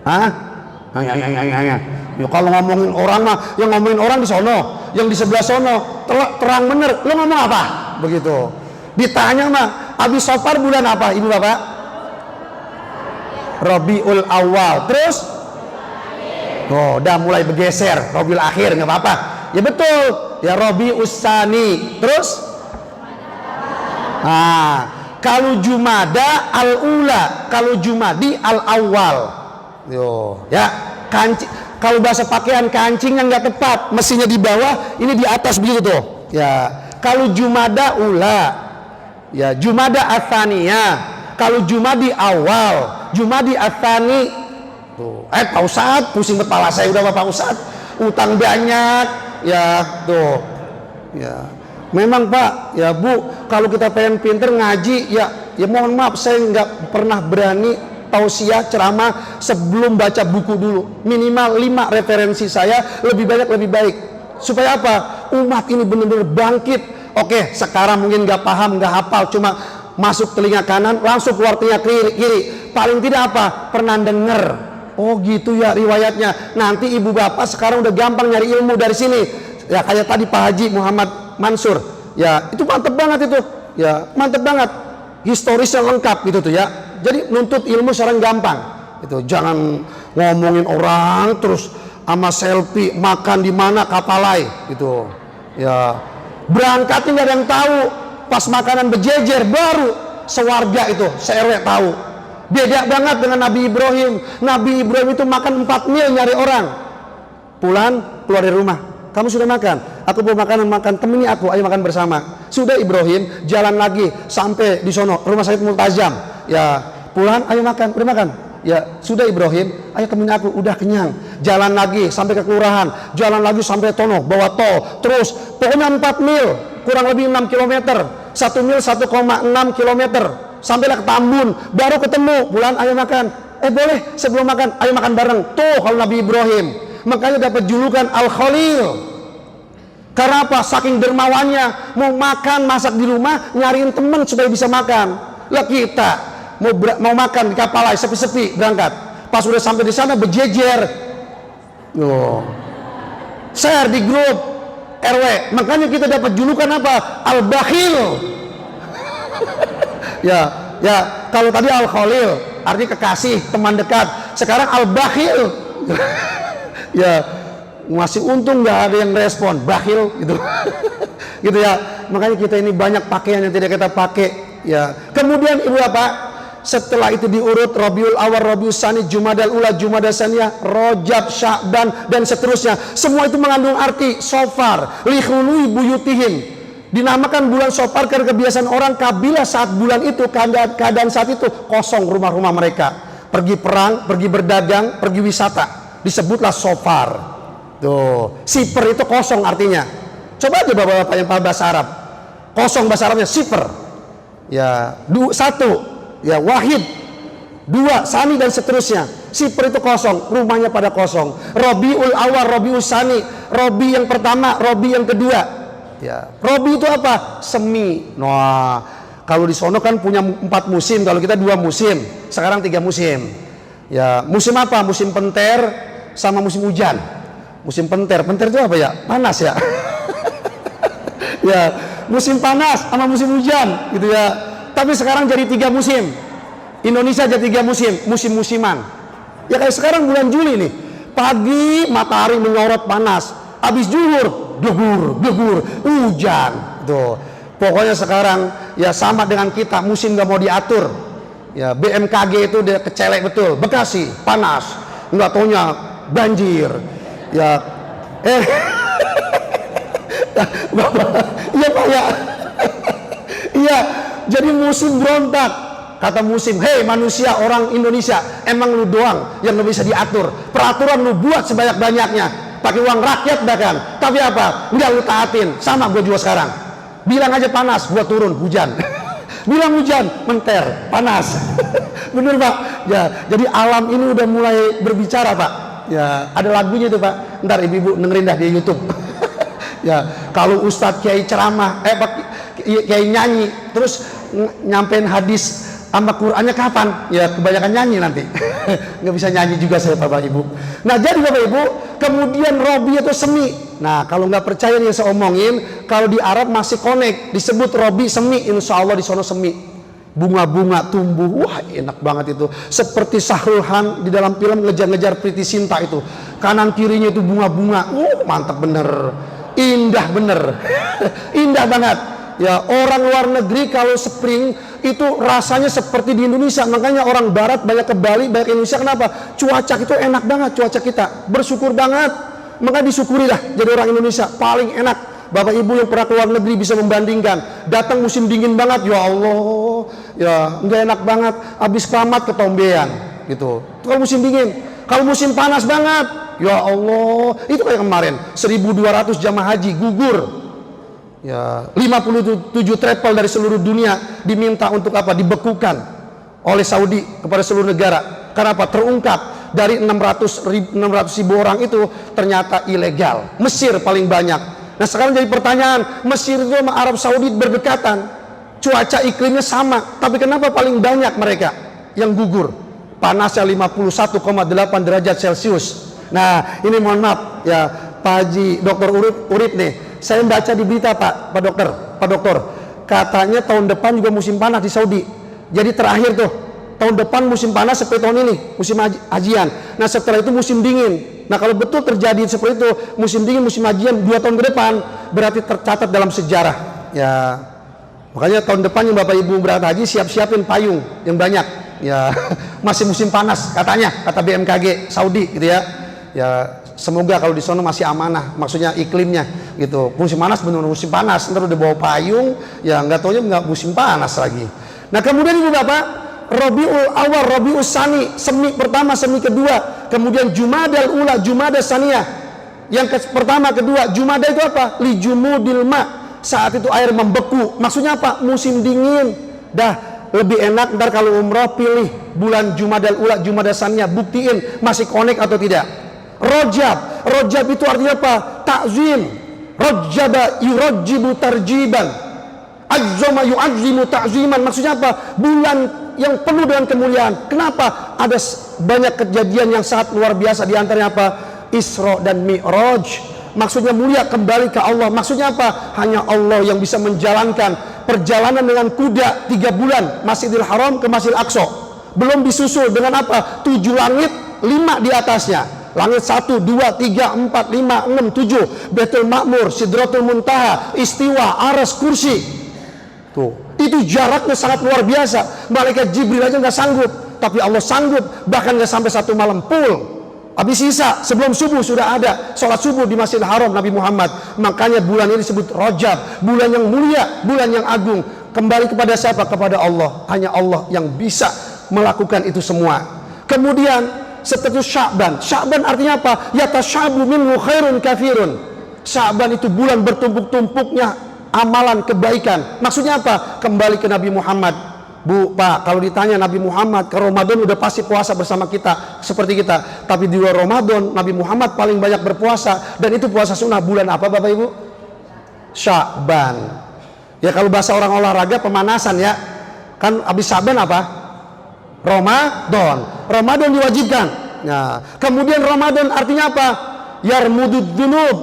C: Hah? Ya, kalau ngomongin orang mah, yang ngomongin orang di sono, yang di sebelah sono, terang bener, lo ngomong apa? Begitu. Ditanya mah, habis shofar bulan apa, Ibu Bapak? Rabiul Awal. Terus? Oh, udah mulai bergeser, Rabiul Akhir, nggak apa-apa. Ya betul, ya Rabiul Tsani. Terus? Nah, kalau Jumada al-Ula, kalau Jumadi al-Awwal. Yo, ya, kalau bahasa pakaian kancingnya nggak tepat, mestinya di bawah, ini di atas begitu tuh. Ya, kalau Jumada Ula, ya Jumada Atsaniyah. Kalau Jumadi Awal, Jumadi Atsani. Tuh, Pak Ustadz, pusing kepala saya udah Pak Ustadz, utang banyak, ya tuh, ya. Memang Pak, ya Bu, kalau kita pengen pinter ngaji, ya mohon maaf saya nggak pernah berani tausiah ceramah sebelum baca buku dulu. Minimal 5 referensi saya, lebih banyak lebih baik. Supaya apa? Umat ini benar-benar bangkit. Oke, sekarang mungkin nggak paham, nggak hafal, cuma masuk telinga kanan, langsung keluar telinga kiri. Paling tidak apa? Pernah denger. Oh gitu ya riwayatnya. Nanti ibu bapak sekarang udah gampang nyari ilmu dari sini. Ya kayak tadi Pak Haji Muhammad Mansur, ya itu mantep banget itu, ya mantep banget, historisnya lengkap gitu tuh ya. Jadi nuntut ilmu sekarang gampang, itu jangan ngomongin orang terus sama selfie makan di mana kapalai gitu, ya berangkatnya nggak ada yang tahu, pas makanan berjejer baru sewarga itu se-RW tahu. Beda banget dengan Nabi Ibrahim. Nabi Ibrahim itu makan 4 mil nyari orang, pulang keluar dari rumah. Kamu sudah makan? Aku mau makan, temani aku, ayo makan bersama. Sudah Ibrahim, jalan lagi sampai di sono, rumah sakit Multazam. Ya, pulang, ayo makan, udah makan. Ya, sudah Ibrahim, ayo temani aku, udah kenyang. Jalan lagi sampai ke kelurahan, jalan lagi sampai Tono, bawa tol. Terus, pokoknya 4 mil, kurang lebih 6 km. 1 mil 1,6 km. Sampailah ke Tambun, baru ketemu, pulang, ayo makan. Boleh, sebelum makan, ayo makan bareng. Tuh, kalau Nabi Ibrahim. Makanya dapat julukan Al-Khalil. Karena apa? Saking dermawannya, mau makan masak di rumah, nyariin temen supaya bisa makan. Lah kita mau makan di kapal lain sepi-sepi berangkat. Pas udah sampai di sana berjejer. Share di grup RW. Makanya kita dapat julukan apa? Al-Bakhil. ya kalau tadi Al-Khalil artinya kekasih, teman dekat. Sekarang Al-Bakhil. Ya masih untung nggak ada yang respon, bakhil gitu. Gitu ya. Makanya kita ini banyak pakaian yang tidak kita pakai ya. Kemudian Ibu Bapak, setelah itu diurut Rabiul Awal, Rabiul Tsani, Jumadal Ula, Jumadal Tsaniyah, Rajab, Sya'ban dan seterusnya. Semua itu mengandung arti shofar, likhului buyutihim. Dinamakan bulan shofar karena kebiasaan orang kabilah saat bulan itu, keadaan saat itu kosong rumah-rumah mereka. Pergi perang, pergi berdagang, pergi wisata. Disebutlah shofar. Tuh, siper itu kosong artinya. Coba aja Bapak-bapak yang paham bahasa Arab. Kosong bahasa Arabnya siper. Ya, satu. Ya, wahid. 2 Sani dan seterusnya. Sifar itu kosong, rumahnya pada kosong. Rabiul Awal, Rabiul Sani, Rabi yang pertama, Rabi yang kedua. Ya, Rabi itu apa? Semi. Nah, kalau di sono kan punya 4 musim, kalau kita 2 musim. Sekarang 3 musim. Ya, musim apa? Musim penter sama musim hujan. Musim penter itu apa ya? Panas ya. Ya, musim panas sama musim hujan gitu ya. Tapi sekarang jadi 3 musim. Indonesia jadi 3 musim, musim-musiman. Ya kayak sekarang bulan Juli nih. Pagi matahari menyorot panas, habis zuhur blegur, hujan. Tuh. Pokoknya sekarang ya sama dengan kita, musim gak mau diatur. Ya, BMKG itu dia kecelek betul. Bekasi panas, nggak taunya banjir. Ya, iya Pak ya. Iya, jadi musim berontak. Kata musim, hei manusia orang Indonesia, emang lu doang yang gak bisa diatur. Peraturan lu buat sebanyak-banyaknya, pakai uang rakyat bahkan. Tapi apa? Nggak lu taatin. Sama gue juga sekarang. Bilang aja panas, gua turun hujan. Bilang hujan, menter, panas. Bener Pak? Ya, jadi alam ini udah mulai berbicara Pak. Ya, ada lagunya itu Pak. Ntar ibu-ibu dengerin dah di YouTube. Ya, kalau Ustadz Kiai ceramah, Pak Kiai nyanyi, terus nyampein hadis sama Qur'annya kapan? Ya kebanyakan nyanyi nanti. Nggak bisa nyanyi juga saya Bapak Ibu. Nah jadi Bapak Ibu, kemudian Robi itu semi. Nah kalau nggak percaya nih yang saya omongin, kalau di Arab masih connect, disebut Robi semi, insya Allah di sono semi. Bunga-bunga tumbuh, wah enak banget itu. Seperti Sahrul Han di dalam film Ngejar-ngejar Priti Sinta itu. Kanan kirinya itu bunga-bunga, mantap bener. Indah bener. Indah banget. Ya orang luar negeri kalau spring itu rasanya seperti di Indonesia. Makanya orang barat banyak ke Bali, banyak ke Indonesia. Kenapa? Cuaca itu enak banget, cuaca kita. Bersyukur banget. Maka disyukurilah jadi orang Indonesia paling enak. Bapak Ibu yang pernah ke luar negeri bisa membandingkan. Datang musim dingin banget, ya Allah, ya nggak enak banget. Habis keramat ketombean gitu. Itu kalau musim dingin. Kalau musim panas banget, ya Allah, itu kayak kemarin 1.200 jamaah haji gugur. Ya, 57 travel dari seluruh dunia diminta untuk apa? Dibekukan oleh Saudi kepada seluruh negara. Karena apa? Terungkap dari 600 ribu orang itu ternyata ilegal. Mesir paling banyak. Nah sekarang jadi pertanyaan, Mesir itu sama Arab Saudi berdekatan, cuaca iklimnya sama, tapi kenapa paling banyak mereka yang gugur? Panasnya 51,8 derajat Celcius. Nah ini mohon maaf ya Pak Haji Dr. Urip nih. Saya baca di berita Pak Dokter, katanya tahun depan juga musim panas di Saudi. Jadi terakhir tuh, tahun depan musim panas seperti tahun ini, musim hajian. Nah setelah itu musim dingin. Nah kalau betul terjadi seperti itu, musim dingin, musim hajian 2 tahun ke depan, berarti tercatat dalam sejarah. Ya, makanya tahun depan yang Bapak Ibu berangkat haji siapin payung yang banyak. Ya, masih musim panas katanya, kata BMKG Saudi gitu ya. Ya. Semoga kalau di sana masih amanah, maksudnya iklimnya gitu. Musim panas benar musim panas, ntar udah bawa payung, ya nggak taunya nggak musim panas lagi. Nah kemudian Ibu Bapak, Rabiul Awal, Rabiul Sani, semi pertama, semi kedua, kemudian Jumadal Ula, Jumadah Saniyah. Yang pertama, kedua, Jumadah itu apa? Li jumudil ma, saat itu air membeku. Maksudnya apa? Musim dingin. Dah lebih enak ntar kalau umroh pilih bulan Jumadal Ula, Jumadah Saniyah, buktiin masih connect atau tidak. Rojab itu artinya apa? Ta'zim. Rojaba yurajjibu tarjiban. Azzama yu'azzimu ta'ziman. Maksudnya apa? Bulan yang penuh dengan kemuliaan. Kenapa? Ada banyak kejadian yang sangat luar biasa. Di antaranya apa? Isra dan Mi'raj. Maksudnya mulia kembali ke Allah. Maksudnya apa? Hanya Allah yang bisa menjalankan perjalanan dengan kuda 3 bulan Masjidil Haram ke Masjidil Aqsa. Belum disusul dengan apa? 7 langit, 5 di atasnya. Langit 1, 2, 3, 4, 5, 6, 7, Baitul Ma'mur, Sidratul Muntaha, Istiwa, Aras, Kursi. Tuh, itu jaraknya sangat luar biasa. Malaikat Jibril aja nggak sanggup, tapi Allah sanggup. Bahkan nggak sampai 1 malam full. Habis sisa sebelum subuh sudah ada sholat subuh di Masjidil Haram Nabi Muhammad. Makanya bulan ini disebut Rajab, bulan yang mulia, bulan yang agung. Kembali kepada siapa? Kepada Allah. Hanya Allah yang bisa melakukan itu semua. Kemudian setelah Sya'ban. Sya'ban artinya apa? Yatasyabu minhu khairun kafirun. Sya'ban itu bulan bertumpuk-tumpuknya amalan kebaikan. Maksudnya apa? Kembali ke Nabi Muhammad. Bu, Pak, kalau ditanya Nabi Muhammad ke Ramadan udah pasti puasa bersama kita seperti kita. Tapi di luar Ramadan Nabi Muhammad paling banyak berpuasa, dan itu puasa sunnah. Bulan apa Bapak Ibu? Sya'ban. Ya kalau bahasa orang olahraga pemanasan ya. Kan habis Sya'ban apa? Ramadan. Ramadan diwajibkan. Nah, kemudian Ramadan artinya apa? Yarmudud dzunub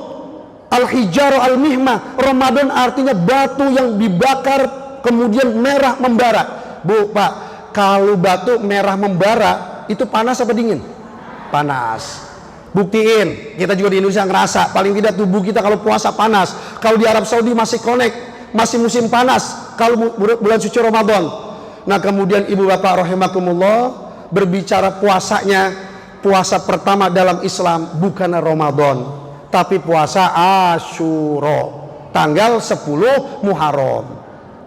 C: al-hijar al-mihmah. Ramadan artinya batu yang dibakar kemudian merah membara. Bu, Pak, kalau batu merah membara itu panas apa dingin? Panas. Buktiin, kita juga di Indonesia ngerasa paling tidak tubuh kita kalau puasa panas. Kalau di Arab Saudi masih connect, masih musim panas kalau bulan suci Ramadan. Nah, kemudian ibu bapak rahimakumullah, berbicara puasanya, puasa pertama dalam Islam bukan Ramadan, tapi puasa Asyura, tanggal 10 Muharram.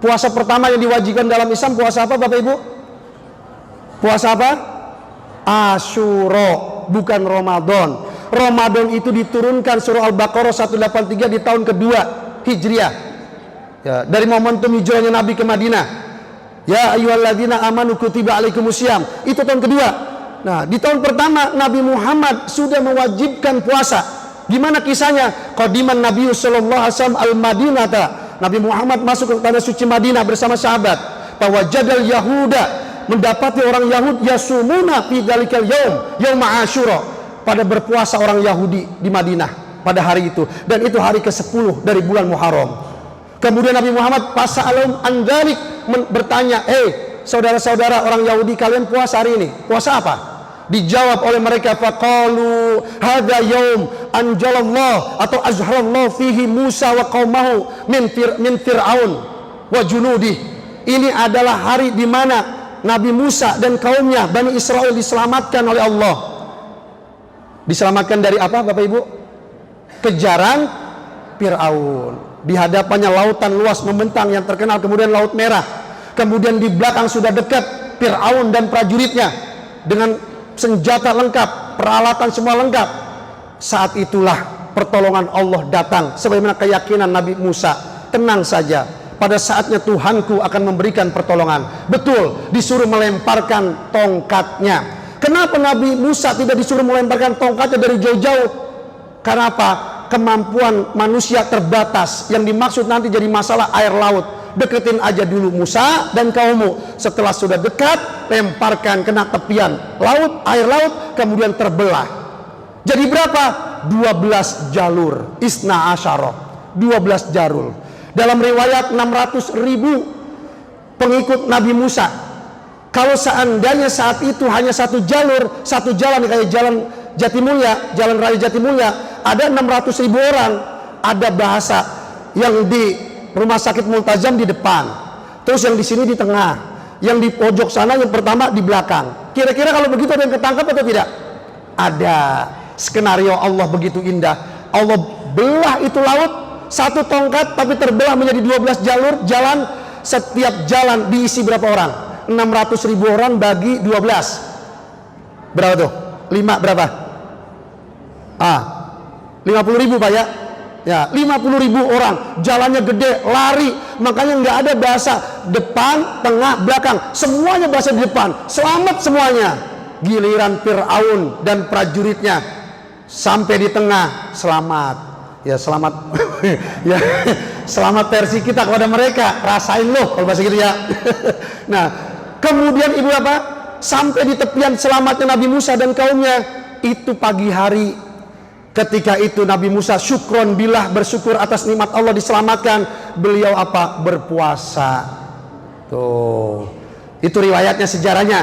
C: Puasa pertama yang diwajibkan dalam Islam puasa apa Bapak Ibu? Puasa apa? Asyura, bukan Ramadan. Ramadan itu diturunkan surah Al-Baqarah 183 di tahun kedua Hijriah. Ya, dari momentum hijrahnya Nabi ke Madinah. Ya ayyuhalladzina amanu kutiba alaikumusiyam. Itu tahun kedua. Nah, di tahun pertama Nabi Muhammad sudah mewajibkan puasa. Gimana kisahnya? Qadiman Nabi sallallahu alaihi wasallam al-Madinata. Nabi Muhammad masuk ke tanah suci Madinah bersama sahabat. Fawajadal Yahuda, mendapati orang Yahudi yasumuna fi dzalikal yaum Asyura, pada berpuasa orang Yahudi di Madinah pada hari itu, dan itu hari ke-10 dari bulan Muharram. Kemudian Nabi Muhammad pas'alum an dzalik, bertanya, saudara-saudara orang Yahudi, kalian puasa hari ini, puasa apa? Dijawab oleh mereka, faqalu hadza yaum anjalallah atau azharallahu fihi Musa wa qaumahu min fir'aun wa junudi. Ini adalah hari di mana Nabi Musa dan kaumnya Bani Israel diselamatkan oleh Allah. Diselamatkan dari apa Bapak Ibu? Kejaran Fir'aun. Di hadapannya lautan luas membentang yang terkenal, kemudian Laut Merah. Kemudian di belakang sudah dekat Fir'aun dan prajuritnya dengan senjata lengkap, peralatan semua lengkap. Saat itulah pertolongan Allah datang, sebagaimana keyakinan Nabi Musa. Tenang saja, pada saatnya Tuhanku akan memberikan pertolongan. Betul, disuruh melemparkan tongkatnya. Kenapa Nabi Musa tidak disuruh melemparkan tongkatnya dari jauh-jauh? Karena apa? Kemampuan manusia terbatas. Yang dimaksud nanti jadi masalah air laut. Deketin aja dulu Musa dan kaummu. Setelah sudah dekat, lemparkan kena tepian laut, air laut, kemudian terbelah. Jadi berapa? 12 jalur. Isna asyara, 12 jalur. Dalam riwayat 600.000 pengikut Nabi Musa. Kalau seandainya saat itu hanya satu jalur, satu jalan kayak jalan Jatimulya, jalan raya Jatimulya, ada 600.000 orang. Ada bahasa yang di Rumah Sakit Multazam di depan, terus yang di sini di tengah, yang di pojok sana yang pertama di belakang. Kira-kira kalau begitu ada yang ketangkap atau tidak? Ada. Skenario Allah begitu indah. Allah belah itu laut, satu tongkat tapi terbelah menjadi 12 jalur jalan. Setiap jalan diisi berapa orang? 600.000 orang bagi 12. Berapa tuh? 5 berapa? 50.000 Pak ya? Ya, 50.000 orang, jalannya gede, lari, makanya nggak ada bahasa depan, tengah, belakang, semuanya bahasa di depan, selamat semuanya. Giliran Fir'aun dan prajuritnya sampai di tengah, selamat. Ya selamat, ya selamat versi kita kepada mereka, rasain loh kalau bahasa gitu ya. Nah, kemudian ibu bapak sampai di tepian selamatnya Nabi Musa dan kaumnya itu pagi hari. Ketika itu Nabi Musa syukron billah, bersyukur atas nikmat Allah diselamatkan. Beliau apa? Berpuasa. Tuh. Itu riwayatnya, sejarahnya.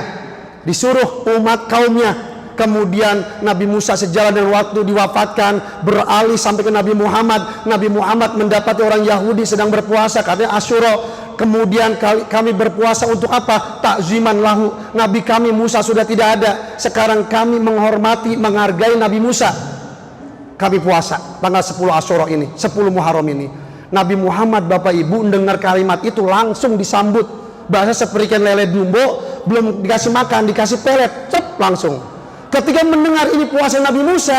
C: Disuruh umat kaumnya. Kemudian Nabi Musa sejalan dengan waktu diwafatkan, beralih sampai ke Nabi Muhammad. Nabi Muhammad mendapati orang Yahudi sedang berpuasa, katanya Asyura. Kemudian kami berpuasa untuk apa? Takziman lahu. Nabi kami Musa sudah tidak ada. Sekarang kami menghormati, menghargai Nabi Musa. Kami puasa tanggal 10 Asyura ini, 10 Muharram ini. Nabi Muhammad Bapak Ibu mendengar kalimat itu langsung disambut. Bahasa seperti ikan lele dumbo, belum dikasih makan, dikasih pelet, cep langsung. Ketika mendengar ini puasa Nabi Musa,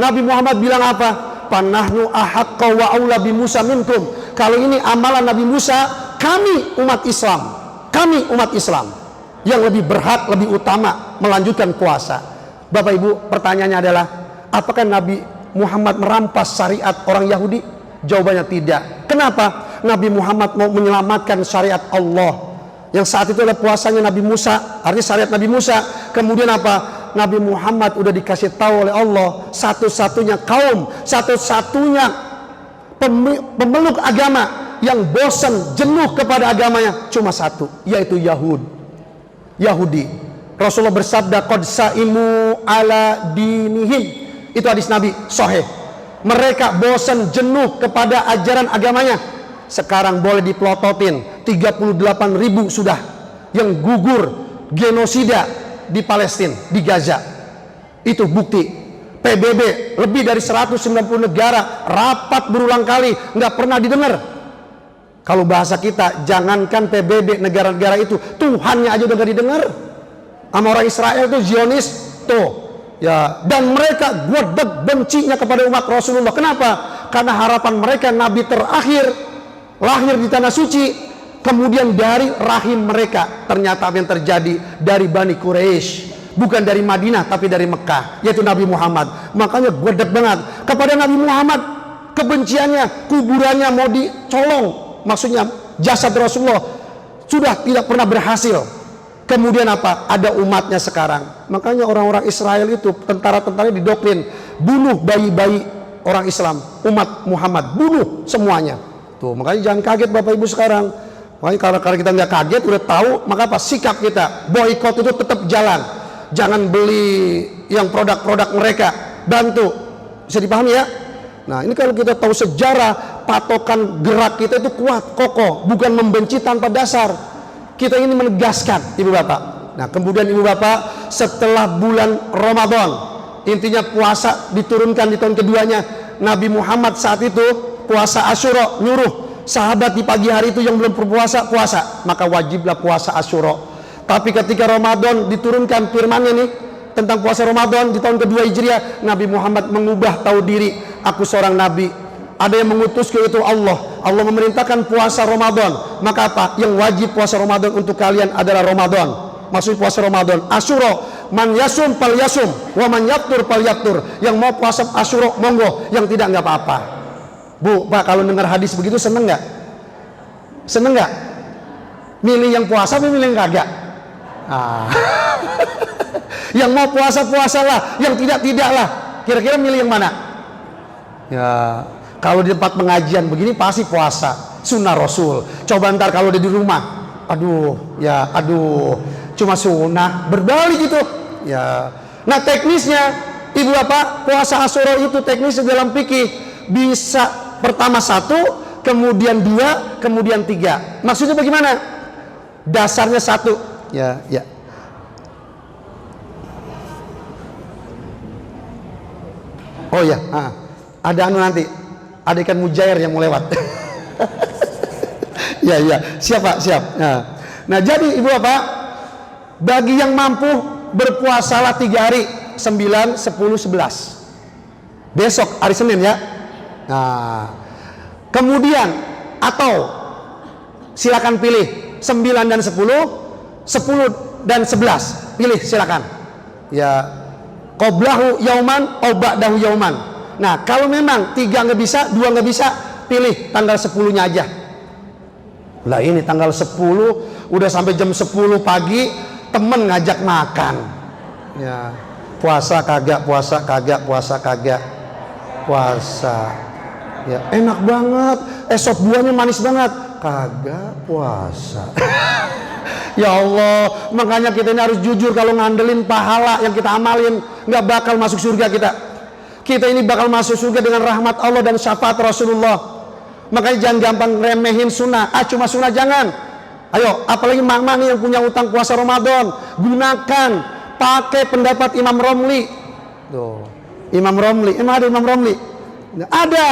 C: Nabi Muhammad bilang apa? Panahnu ahaqqa wa aula bi Musa minkum. Kalau ini amalan Nabi Musa, kami umat Islam, kami umat Islam yang lebih berhak, lebih utama melanjutkan puasa. Bapak Ibu, pertanyaannya adalah, apakah Nabi Muhammad merampas syariat orang Yahudi? Jawabannya tidak. Kenapa? Nabi Muhammad mau menyelamatkan syariat Allah, yang saat itu adalah puasanya Nabi Musa, artinya syariat Nabi Musa. Kemudian apa? Nabi Muhammad udah dikasih tahu oleh Allah, satu-satunya kaum, satu-satunya pemeluk agama yang bosan, jenuh kepada agamanya cuma satu, yaitu Yahudi. Rasulullah bersabda, qad saimu ala dinihim. Itu hadis Nabi sahih. Mereka bosan, jenuh kepada ajaran agamanya. Sekarang boleh dipelototin, 38.000 sudah yang gugur genosida di Palestina, di Gaza. Itu bukti. PBB lebih dari 190 negara rapat berulang kali, nggak pernah didengar. Kalau bahasa kita, jangankan PBB, negara-negara itu, Tuhannya aja udah nggak didengar. Sama orang Israel itu Zionis tuh ya, dan mereka godek bencinya kepada umat Rasulullah. Kenapa? Karena harapan mereka Nabi terakhir lahir di tanah suci, kemudian dari rahim mereka. Ternyata apa yang terjadi? Dari Bani Quraisy, bukan dari Madinah tapi dari Mekah, yaitu Nabi Muhammad. Makanya godek banget kepada Nabi Muhammad. Kebenciannya, kuburannya mau dicolong, maksudnya jasad Rasulullah sudah tidak pernah berhasil. Kemudian apa? Ada umatnya sekarang. Makanya orang-orang Israel itu, tentara-tentaranya didoktrin, bunuh bayi-bayi orang Islam, umat Muhammad, bunuh semuanya. Tuh, makanya jangan kaget Bapak Ibu sekarang. Makanya kalau kita nggak kaget, udah tahu, maka apa? Sikap kita, boykot itu tetap jalan. Jangan beli yang produk-produk mereka, bantu. Bisa dipahami ya? Nah, ini kalau kita tahu sejarah, patokan gerak kita itu kuat, kokoh, bukan membenci tanpa dasar. Kita ini menegaskan, Ibu Bapak. Nah, kemudian Ibu Bapak, setelah bulan Ramadan, intinya puasa diturunkan di tahun keduanya, Nabi Muhammad saat itu puasa Asyura, nyuruh sahabat di pagi hari itu yang belum berpuasa, puasa. Maka wajiblah puasa Asyura. Tapi ketika Ramadan diturunkan firmannya nih tentang puasa Ramadan di tahun kedua Hijriah, Nabi Muhammad mengubah tahu diri, aku seorang nabi. Ada yang mengutusku, itu Allah. Allah memerintahkan puasa Ramadan. Maka apa? Yang wajib puasa Ramadan untuk kalian adalah Ramadan. Maksud puasa Ramadan Asyura, man yasum fal yasum, wa man yaftur fal yaftur. Yang mau puasa Asyura monggo, yang tidak nggak apa-apa. Bu, Pak, kalau dengar hadis begitu seneng nggak? Seneng nggak? Milih yang puasa, milih yang kagak? Yang mau puasa puasalah, yang tidak tidaklah. Kira-kira milih yang mana? Ya, kalau di tempat pengajian begini pasti puasa sunnah Rasul. Coba ntar kalau di rumah, aduh, cuma sunnah, berbalik gitu. Ya, nah teknisnya, Ibu Bapak, puasa Asyura itu teknisnya dalam fikih bisa pertama 1, kemudian 2, kemudian 3. Maksudnya bagaimana? Dasarnya 1. Ya. Oh ya, ada nanti. Ada ikan mujair yang mau lewat. Ya, siap Pak, siap. Nah, jadi Ibu Bapak, bagi yang mampu berpuasalah 3 hari, 9, 10, 11. Besok hari Senin ya. Nah, kemudian atau silakan pilih 9 dan 10, 10 dan 11. Pilih silakan. Ya, qoblahu yauman, ba'dahu yauman. Nah, kalau memang 3 nggak bisa, 2 nggak bisa, pilih tanggal 10-nya aja. Lah ini tanggal 10, udah sampai jam 10 pagi, temen ngajak makan. Ya, puasa kagak, puasa kagak, puasa kagak, puasa. Ya, enak banget, sop buahnya manis banget, kagak puasa. Ya Allah, makanya kita ini harus jujur. Kalau ngandelin pahala yang kita amalin, nggak bakal masuk surga kita. Kita ini bakal masuk surga dengan rahmat Allah dan syafaat Rasulullah. Makanya jangan gampang remehin sunnah. Cuma sunnah jangan. Ayo, apalagi mama nih yang punya utang puasa Ramadan, gunakan, pakai pendapat Imam Romli. Tuh, Imam Romli, emang ada Imam Romli? Ada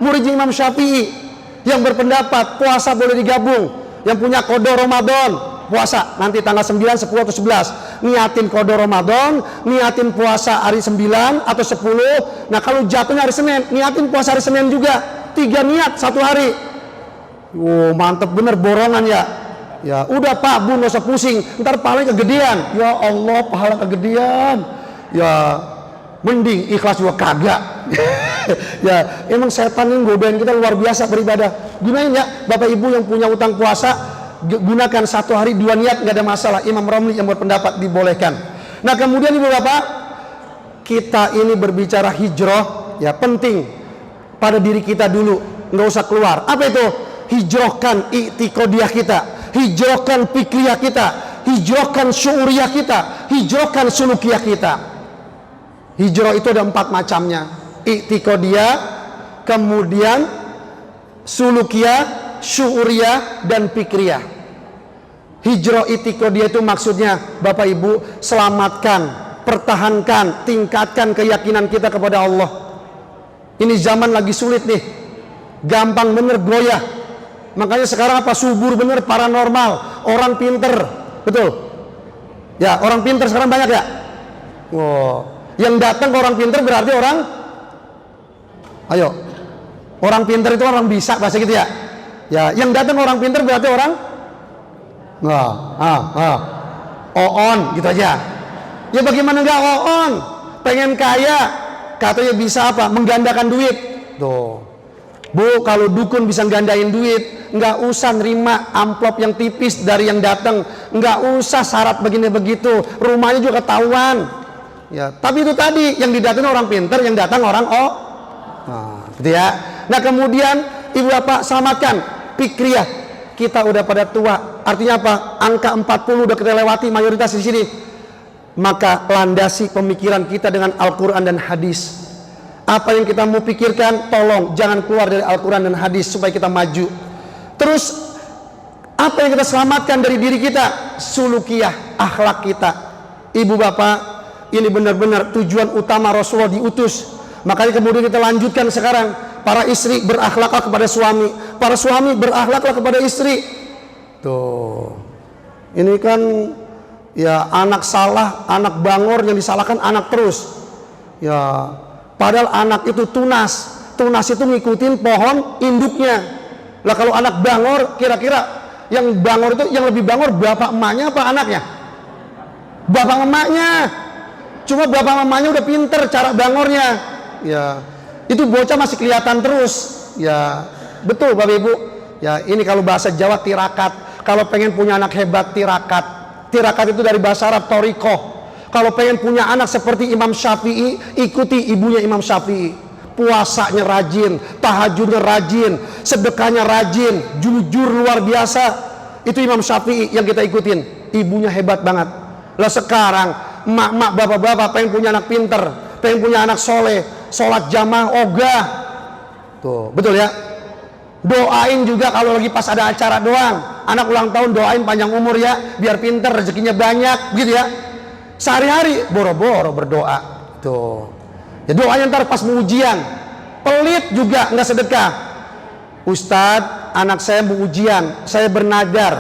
C: murid Imam Syafi'i yang berpendapat puasa boleh digabung. Yang punya qada Ramadan, puasa nanti tanggal 9, 10 atau 11. Niatin qada Ramadan, niatin puasa hari 9 atau 10. Nah, kalau jatuhnya hari Senin, niatin puasa hari Senin juga. 3 niat 1 hari. Mantep bener, borongan ya. Ya udah Pak Bu, nggak usah pusing, ntar pahalanya kegedean. Ya Allah, pahala kegedean. Ya mending ikhlas juga kagak. Ya emang setan yang godain kita luar biasa beribadah. Gunain ya Bapak Ibu yang punya utang puasa, gunakan 1 hari 2 niat, nggak ada masalah. Imam Romli yang berpendapat dibolehkan. Nah kemudian Ibu Bapak, kita ini berbicara hijrah, ya penting pada diri kita dulu, nggak usah keluar. Apa itu? Hijrahkan i'tiqadiyah kita, hijrahkan fikriyah kita, hijrahkan syuuriyah kita, hijrahkan sulukiyah kita. Hijrah itu ada 4 macamnya. I'tiqadiyah, kemudian sulukiyah, syuuriyah, dan fikriyah. Hijrah i'tiqadiyah itu maksudnya Bapak Ibu, selamatkan, pertahankan, tingkatkan keyakinan kita kepada Allah. Ini zaman lagi sulit nih, gampang bener goyah. Makanya sekarang apa, subur bener paranormal, orang pinter, betul ya, orang pinter sekarang banyak ya. Wow. Yang datang ke orang pinter berarti orang, ayo, orang pinter itu orang bisa, bahasa gitu ya. Ya, yang datang ke orang pinter berarti orang on gitu aja. Ya bagaimana nggak on? Pengen kaya, katanya bisa apa? Menggandakan duit. Tuh. Bu, kalau dukun bisa gandain duit, nggak usah nerima amplop yang tipis dari yang datang, nggak usah syarat begini begitu, rumahnya juga ketahuan. Ya, tapi itu tadi yang didatang orang pinter, yang datang orang gitu ya. Nah kemudian Ibu Bapak selamatkan fikriyah. Kita udah pada tua, artinya apa? Angka 40 udah kita lewati mayoritas di sini. Maka landasi pemikiran kita dengan Al-Quran dan hadis. Apa yang kita mau pikirkan, tolong jangan keluar dari Al-Quran dan hadis supaya kita maju. Terus apa yang kita selamatkan dari diri kita? Sulukiyah, akhlak kita. Ibu Bapak, ini benar-benar tujuan utama Rasulullah diutus. Makanya kemudian kita lanjutkan sekarang. Para istri berakhlaklah kepada suami, para suami berakhlaklah kepada istri. Tuh, ini kan ya anak salah, anak bangor yang disalahkan anak terus. Ya, padahal anak itu tunas, tunas itu ngikutin pohon induknya. Lah kalau anak bangor, kira-kira yang bangor itu, yang lebih bangor bapak emaknya apa anaknya? Bapak emaknya. Cuma bapak emaknya udah pinter cara bangornya. Ya, itu bocah masih kelihatan terus. Ya, betul Bapak Ibu. Ya, ini kalau bahasa Jawa tirakat. Kalau pengen punya anak hebat, tirakat. Tirakat itu dari bahasa Arab torikoh. Kalau pengen punya anak seperti Imam Syafi'i, ikuti ibunya Imam Syafi'i. Puasanya rajin, tahajudnya rajin, sedekahnya rajin, jujur luar biasa. Itu Imam Syafi'i yang kita ikutin. Ibunya hebat banget. Lah sekarang emak-emak, bapak-bapak pengen punya anak pinter, pengen punya anak soleh, sholat jamaah ogah. Tuh, betul ya. Doain juga kalau lagi pas ada acara doang. Anak ulang tahun doain panjang umur ya, biar pinter, rezekinya banyak, gitu ya. Sehari-hari boro-boro berdoa. Tuh. Ya doanya ntar pas mau ujian. Pelit juga nggak sedekah. Ustadz, anak saya mau ujian, saya bernadar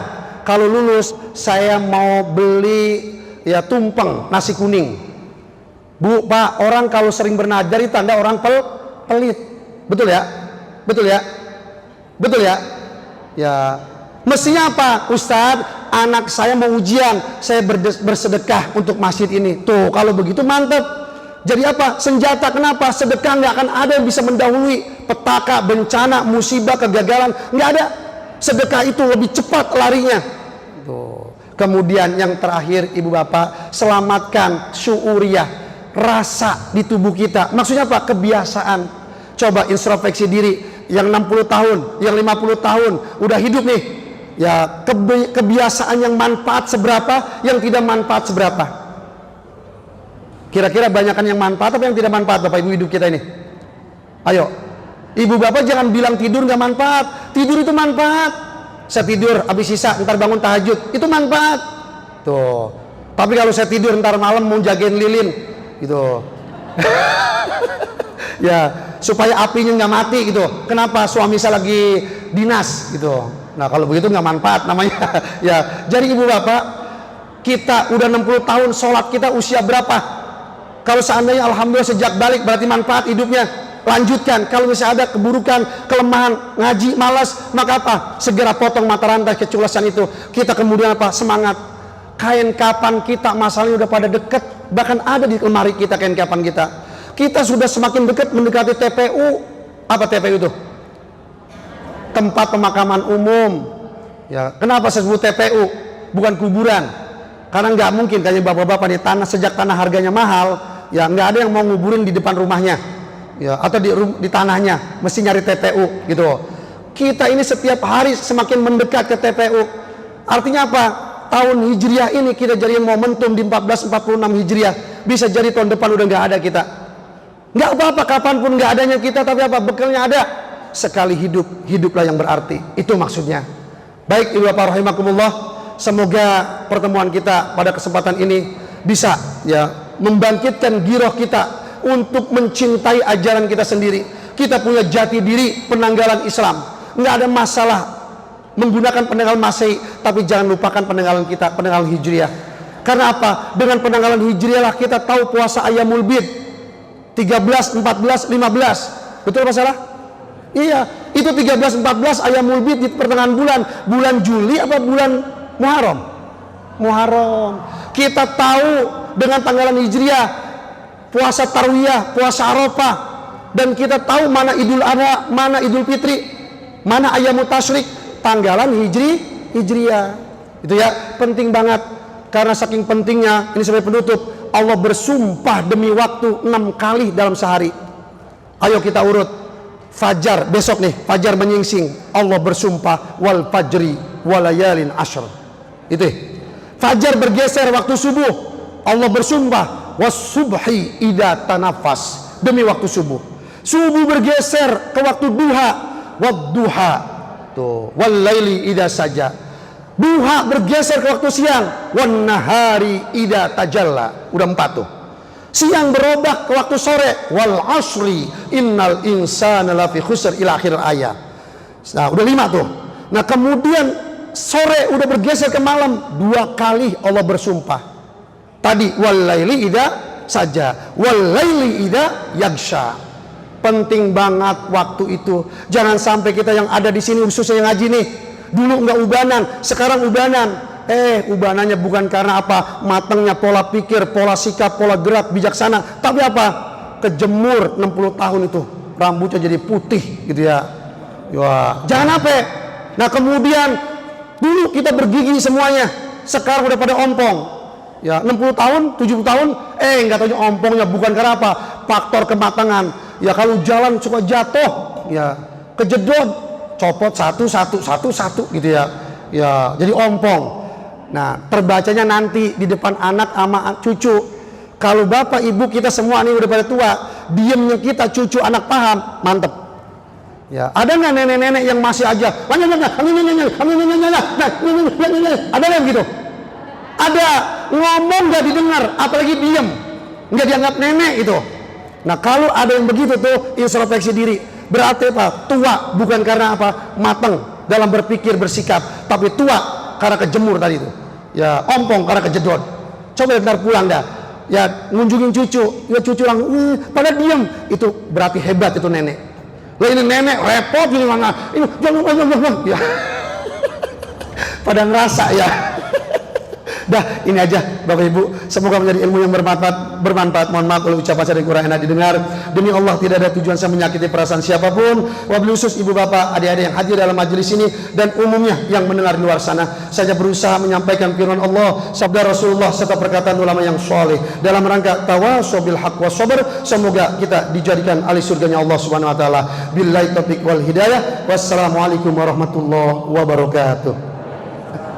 C: kalau lulus saya mau beli ya tumpeng nasi kuning. Bu, Pak, orang kalau sering bernadar itu tanda orang pelit. Betul ya? Betul ya? Betul ya? Ya, mestinya apa? Ustadz, anak saya mau ujian, saya bersedekah untuk masjid ini. Tuh, kalau begitu mantep. Jadi apa? Senjata. Kenapa? Sedekah nggak akan ada yang bisa mendahului petaka, bencana, musibah, kegagalan. Nggak ada. Sedekah itu lebih cepat larinya. Tuh. Kemudian yang terakhir Ibu Bapak, selamatkan syuuriyah, rasa di tubuh kita. Maksudnya apa? Kebiasaan. Coba introspeksi diri. Yang 60 tahun, yang 50 tahun udah hidup nih. Ya, kebiasaan yang manfaat seberapa, yang tidak manfaat seberapa. Kira-kira banyakkan yang manfaat apa yang tidak manfaat Bapak Ibu hidup kita ini? Ayo, Ibu Bapak jangan bilang tidur nggak manfaat. Tidur itu manfaat. Saya tidur habis sisa ntar bangun tahajud, itu manfaat. Tuh. Tapi kalau saya tidur ntar malam mau jagain lilin, gitu. Ya, supaya apinya nggak mati gitu. Kenapa? Suami saya lagi dinas gitu. Nah kalau begitu nggak manfaat namanya. Ya, jadi Ibu Bapak, kita udah 60 tahun, sholat kita usia berapa? Kalau seandainya alhamdulillah sejak balik berarti manfaat hidupnya. lanjutkan. Kalau misalnya ada keburukan, kelemahan, ngaji, malas, maka apa? Segera potong mata rantai keculasan itu. Kita kemudian apa? Semangat. Kain kapan kita masalahnya udah pada deket, bahkan ada di lemari kita kain kapan kita. Kita sudah semakin dekat mendekati TPU. Apa TPU itu? Tempat pemakaman umum. Ya, kenapa saya sebut TPU? Bukan kuburan. Karena nggak mungkin kayak bapak-bapak di tanah, sejak tanah harganya mahal, ya nggak ada yang mau nguburin di depan rumahnya, ya, atau di tanahnya, mesti nyari TPU gitu. Kita ini setiap hari semakin mendekat ke TPU. Artinya apa? Tahun Hijriah ini kita jadi momentum di 1446 Hijriah. Bisa jadi tahun depan udah nggak ada kita. Nggak apa-apa, kapanpun nggak adanya kita, tapi apa? Bekalnya ada. Sekali hidup, hiduplah yang berarti. Itu maksudnya. Baik ibu bapak rahimakumullah, semoga pertemuan kita pada kesempatan ini bisa ya membangkitkan giroh kita untuk mencintai ajaran kita sendiri. Kita punya jati diri penanggalan Islam. Nggak ada masalah menggunakan penanggalan Masehi, tapi jangan lupakan penanggalan kita, penanggalan Hijriah. Karena apa? Dengan penanggalan Hijriah lah kita tahu puasa Ayyamul Bid 13, 14, 15. Betul apa salah? Iya, itu 13, 14 Ayyamul Bid di pertengahan bulan Juli apa bulan Muharram? Muharram. Kita tahu dengan tanggalan Hijriah puasa Tarwiyah, puasa Arafah, dan kita tahu mana Idul Adha, mana Idul Fitri, mana Ayyamut Tasyrik, tanggalan Hijriah. Itu ya, penting banget. Karena saking pentingnya, ini sebagai penutup, Allah bersumpah demi waktu 6 kali dalam sehari. Ayo kita urut. Fajar besok nih, fajar menyingsing, Allah bersumpah wal fajri walayalin ashr. Itu fajar bergeser waktu subuh, Allah bersumpah was subhi idza tanafas, demi waktu subuh. Subuh bergeser ke waktu duha, wad duha tuh, wal laili idza saja. Duha bergeser ke waktu siang, wan nahari idza tajalla. Udah 4 tuh. Siang berubah ke waktu sore, wal asri innal insana lafi khusr, ila akhir ayat. Nah, udah 5 tuh. Nah, kemudian sore udah bergeser ke malam, 2 kali Allah bersumpah. Tadi wal laili idza saja, wal laili idza yaghsha. Penting banget waktu itu. Jangan sampai kita yang ada di sini, khususnya yang ngaji nih, dulu enggak ubanan, sekarang ubanan. Ubanannya bukan karena apa? Matangnya pola pikir, pola sikap, pola gerak bijaksana, tapi apa? Kejemur 60 tahun itu, rambutnya jadi putih gitu ya. Wah, jangan apa? Nah, kemudian dulu kita bergigi semuanya, sekarang udah pada ompong. Ya, 60 tahun, 70 tahun, enggak tahu ompongnya bukan karena apa? Faktor kematangan. Ya, kalau jalan suka jatuh, ya kejedot, copot satu gitu ya. Ya, jadi ompong. Nah, terbacanya nanti di depan anak sama cucu. Kalau bapak ibu kita semua ini udah pada tua, diemnya kita cucu anak paham, mantep. Ya, ada nggak nenek-nenek yang masih aja, ada nggak gitu? Ada, ngomong nggak didengar, apalagi diem, nggak dianggap nenek itu. Nah, kalau ada yang begitu tuh, introspeksi diri. Berarti apa? Tua bukan karena apa? Matang dalam berpikir bersikap, tapi tua karena kejemur tadi itu. Ya, ompong karena kejedot. Coba ntar pulang dah, ya ngunjungin cucu, ya cucu langsung pada diem, itu berarti hebat itu nenek. Lah ini nenek repot ini mana? Ini jangan ya. Pada ngerasa ya. Dah, ini aja Bapak Ibu, semoga menjadi ilmu yang bermanfaat. Mohon maaf kalau ucapan saya kurang enak didengar. Demi Allah tidak ada tujuan saya menyakiti perasaan siapapun. Wabil khusus ibu bapak, adik-adik yang hadir dalam majelis ini dan umumnya yang mendengar di luar sana. Saya berusaha menyampaikan firman Allah, sabda Rasulullah serta perkataan ulama yang soleh dalam rangka tawasau bil haq was sabr. Semoga kita dijadikan ahli surganya Allah Subhanahu wa taala. Billahi taufiq wal hidayah. Wassalamualaikum warahmatullahi wabarakatuh.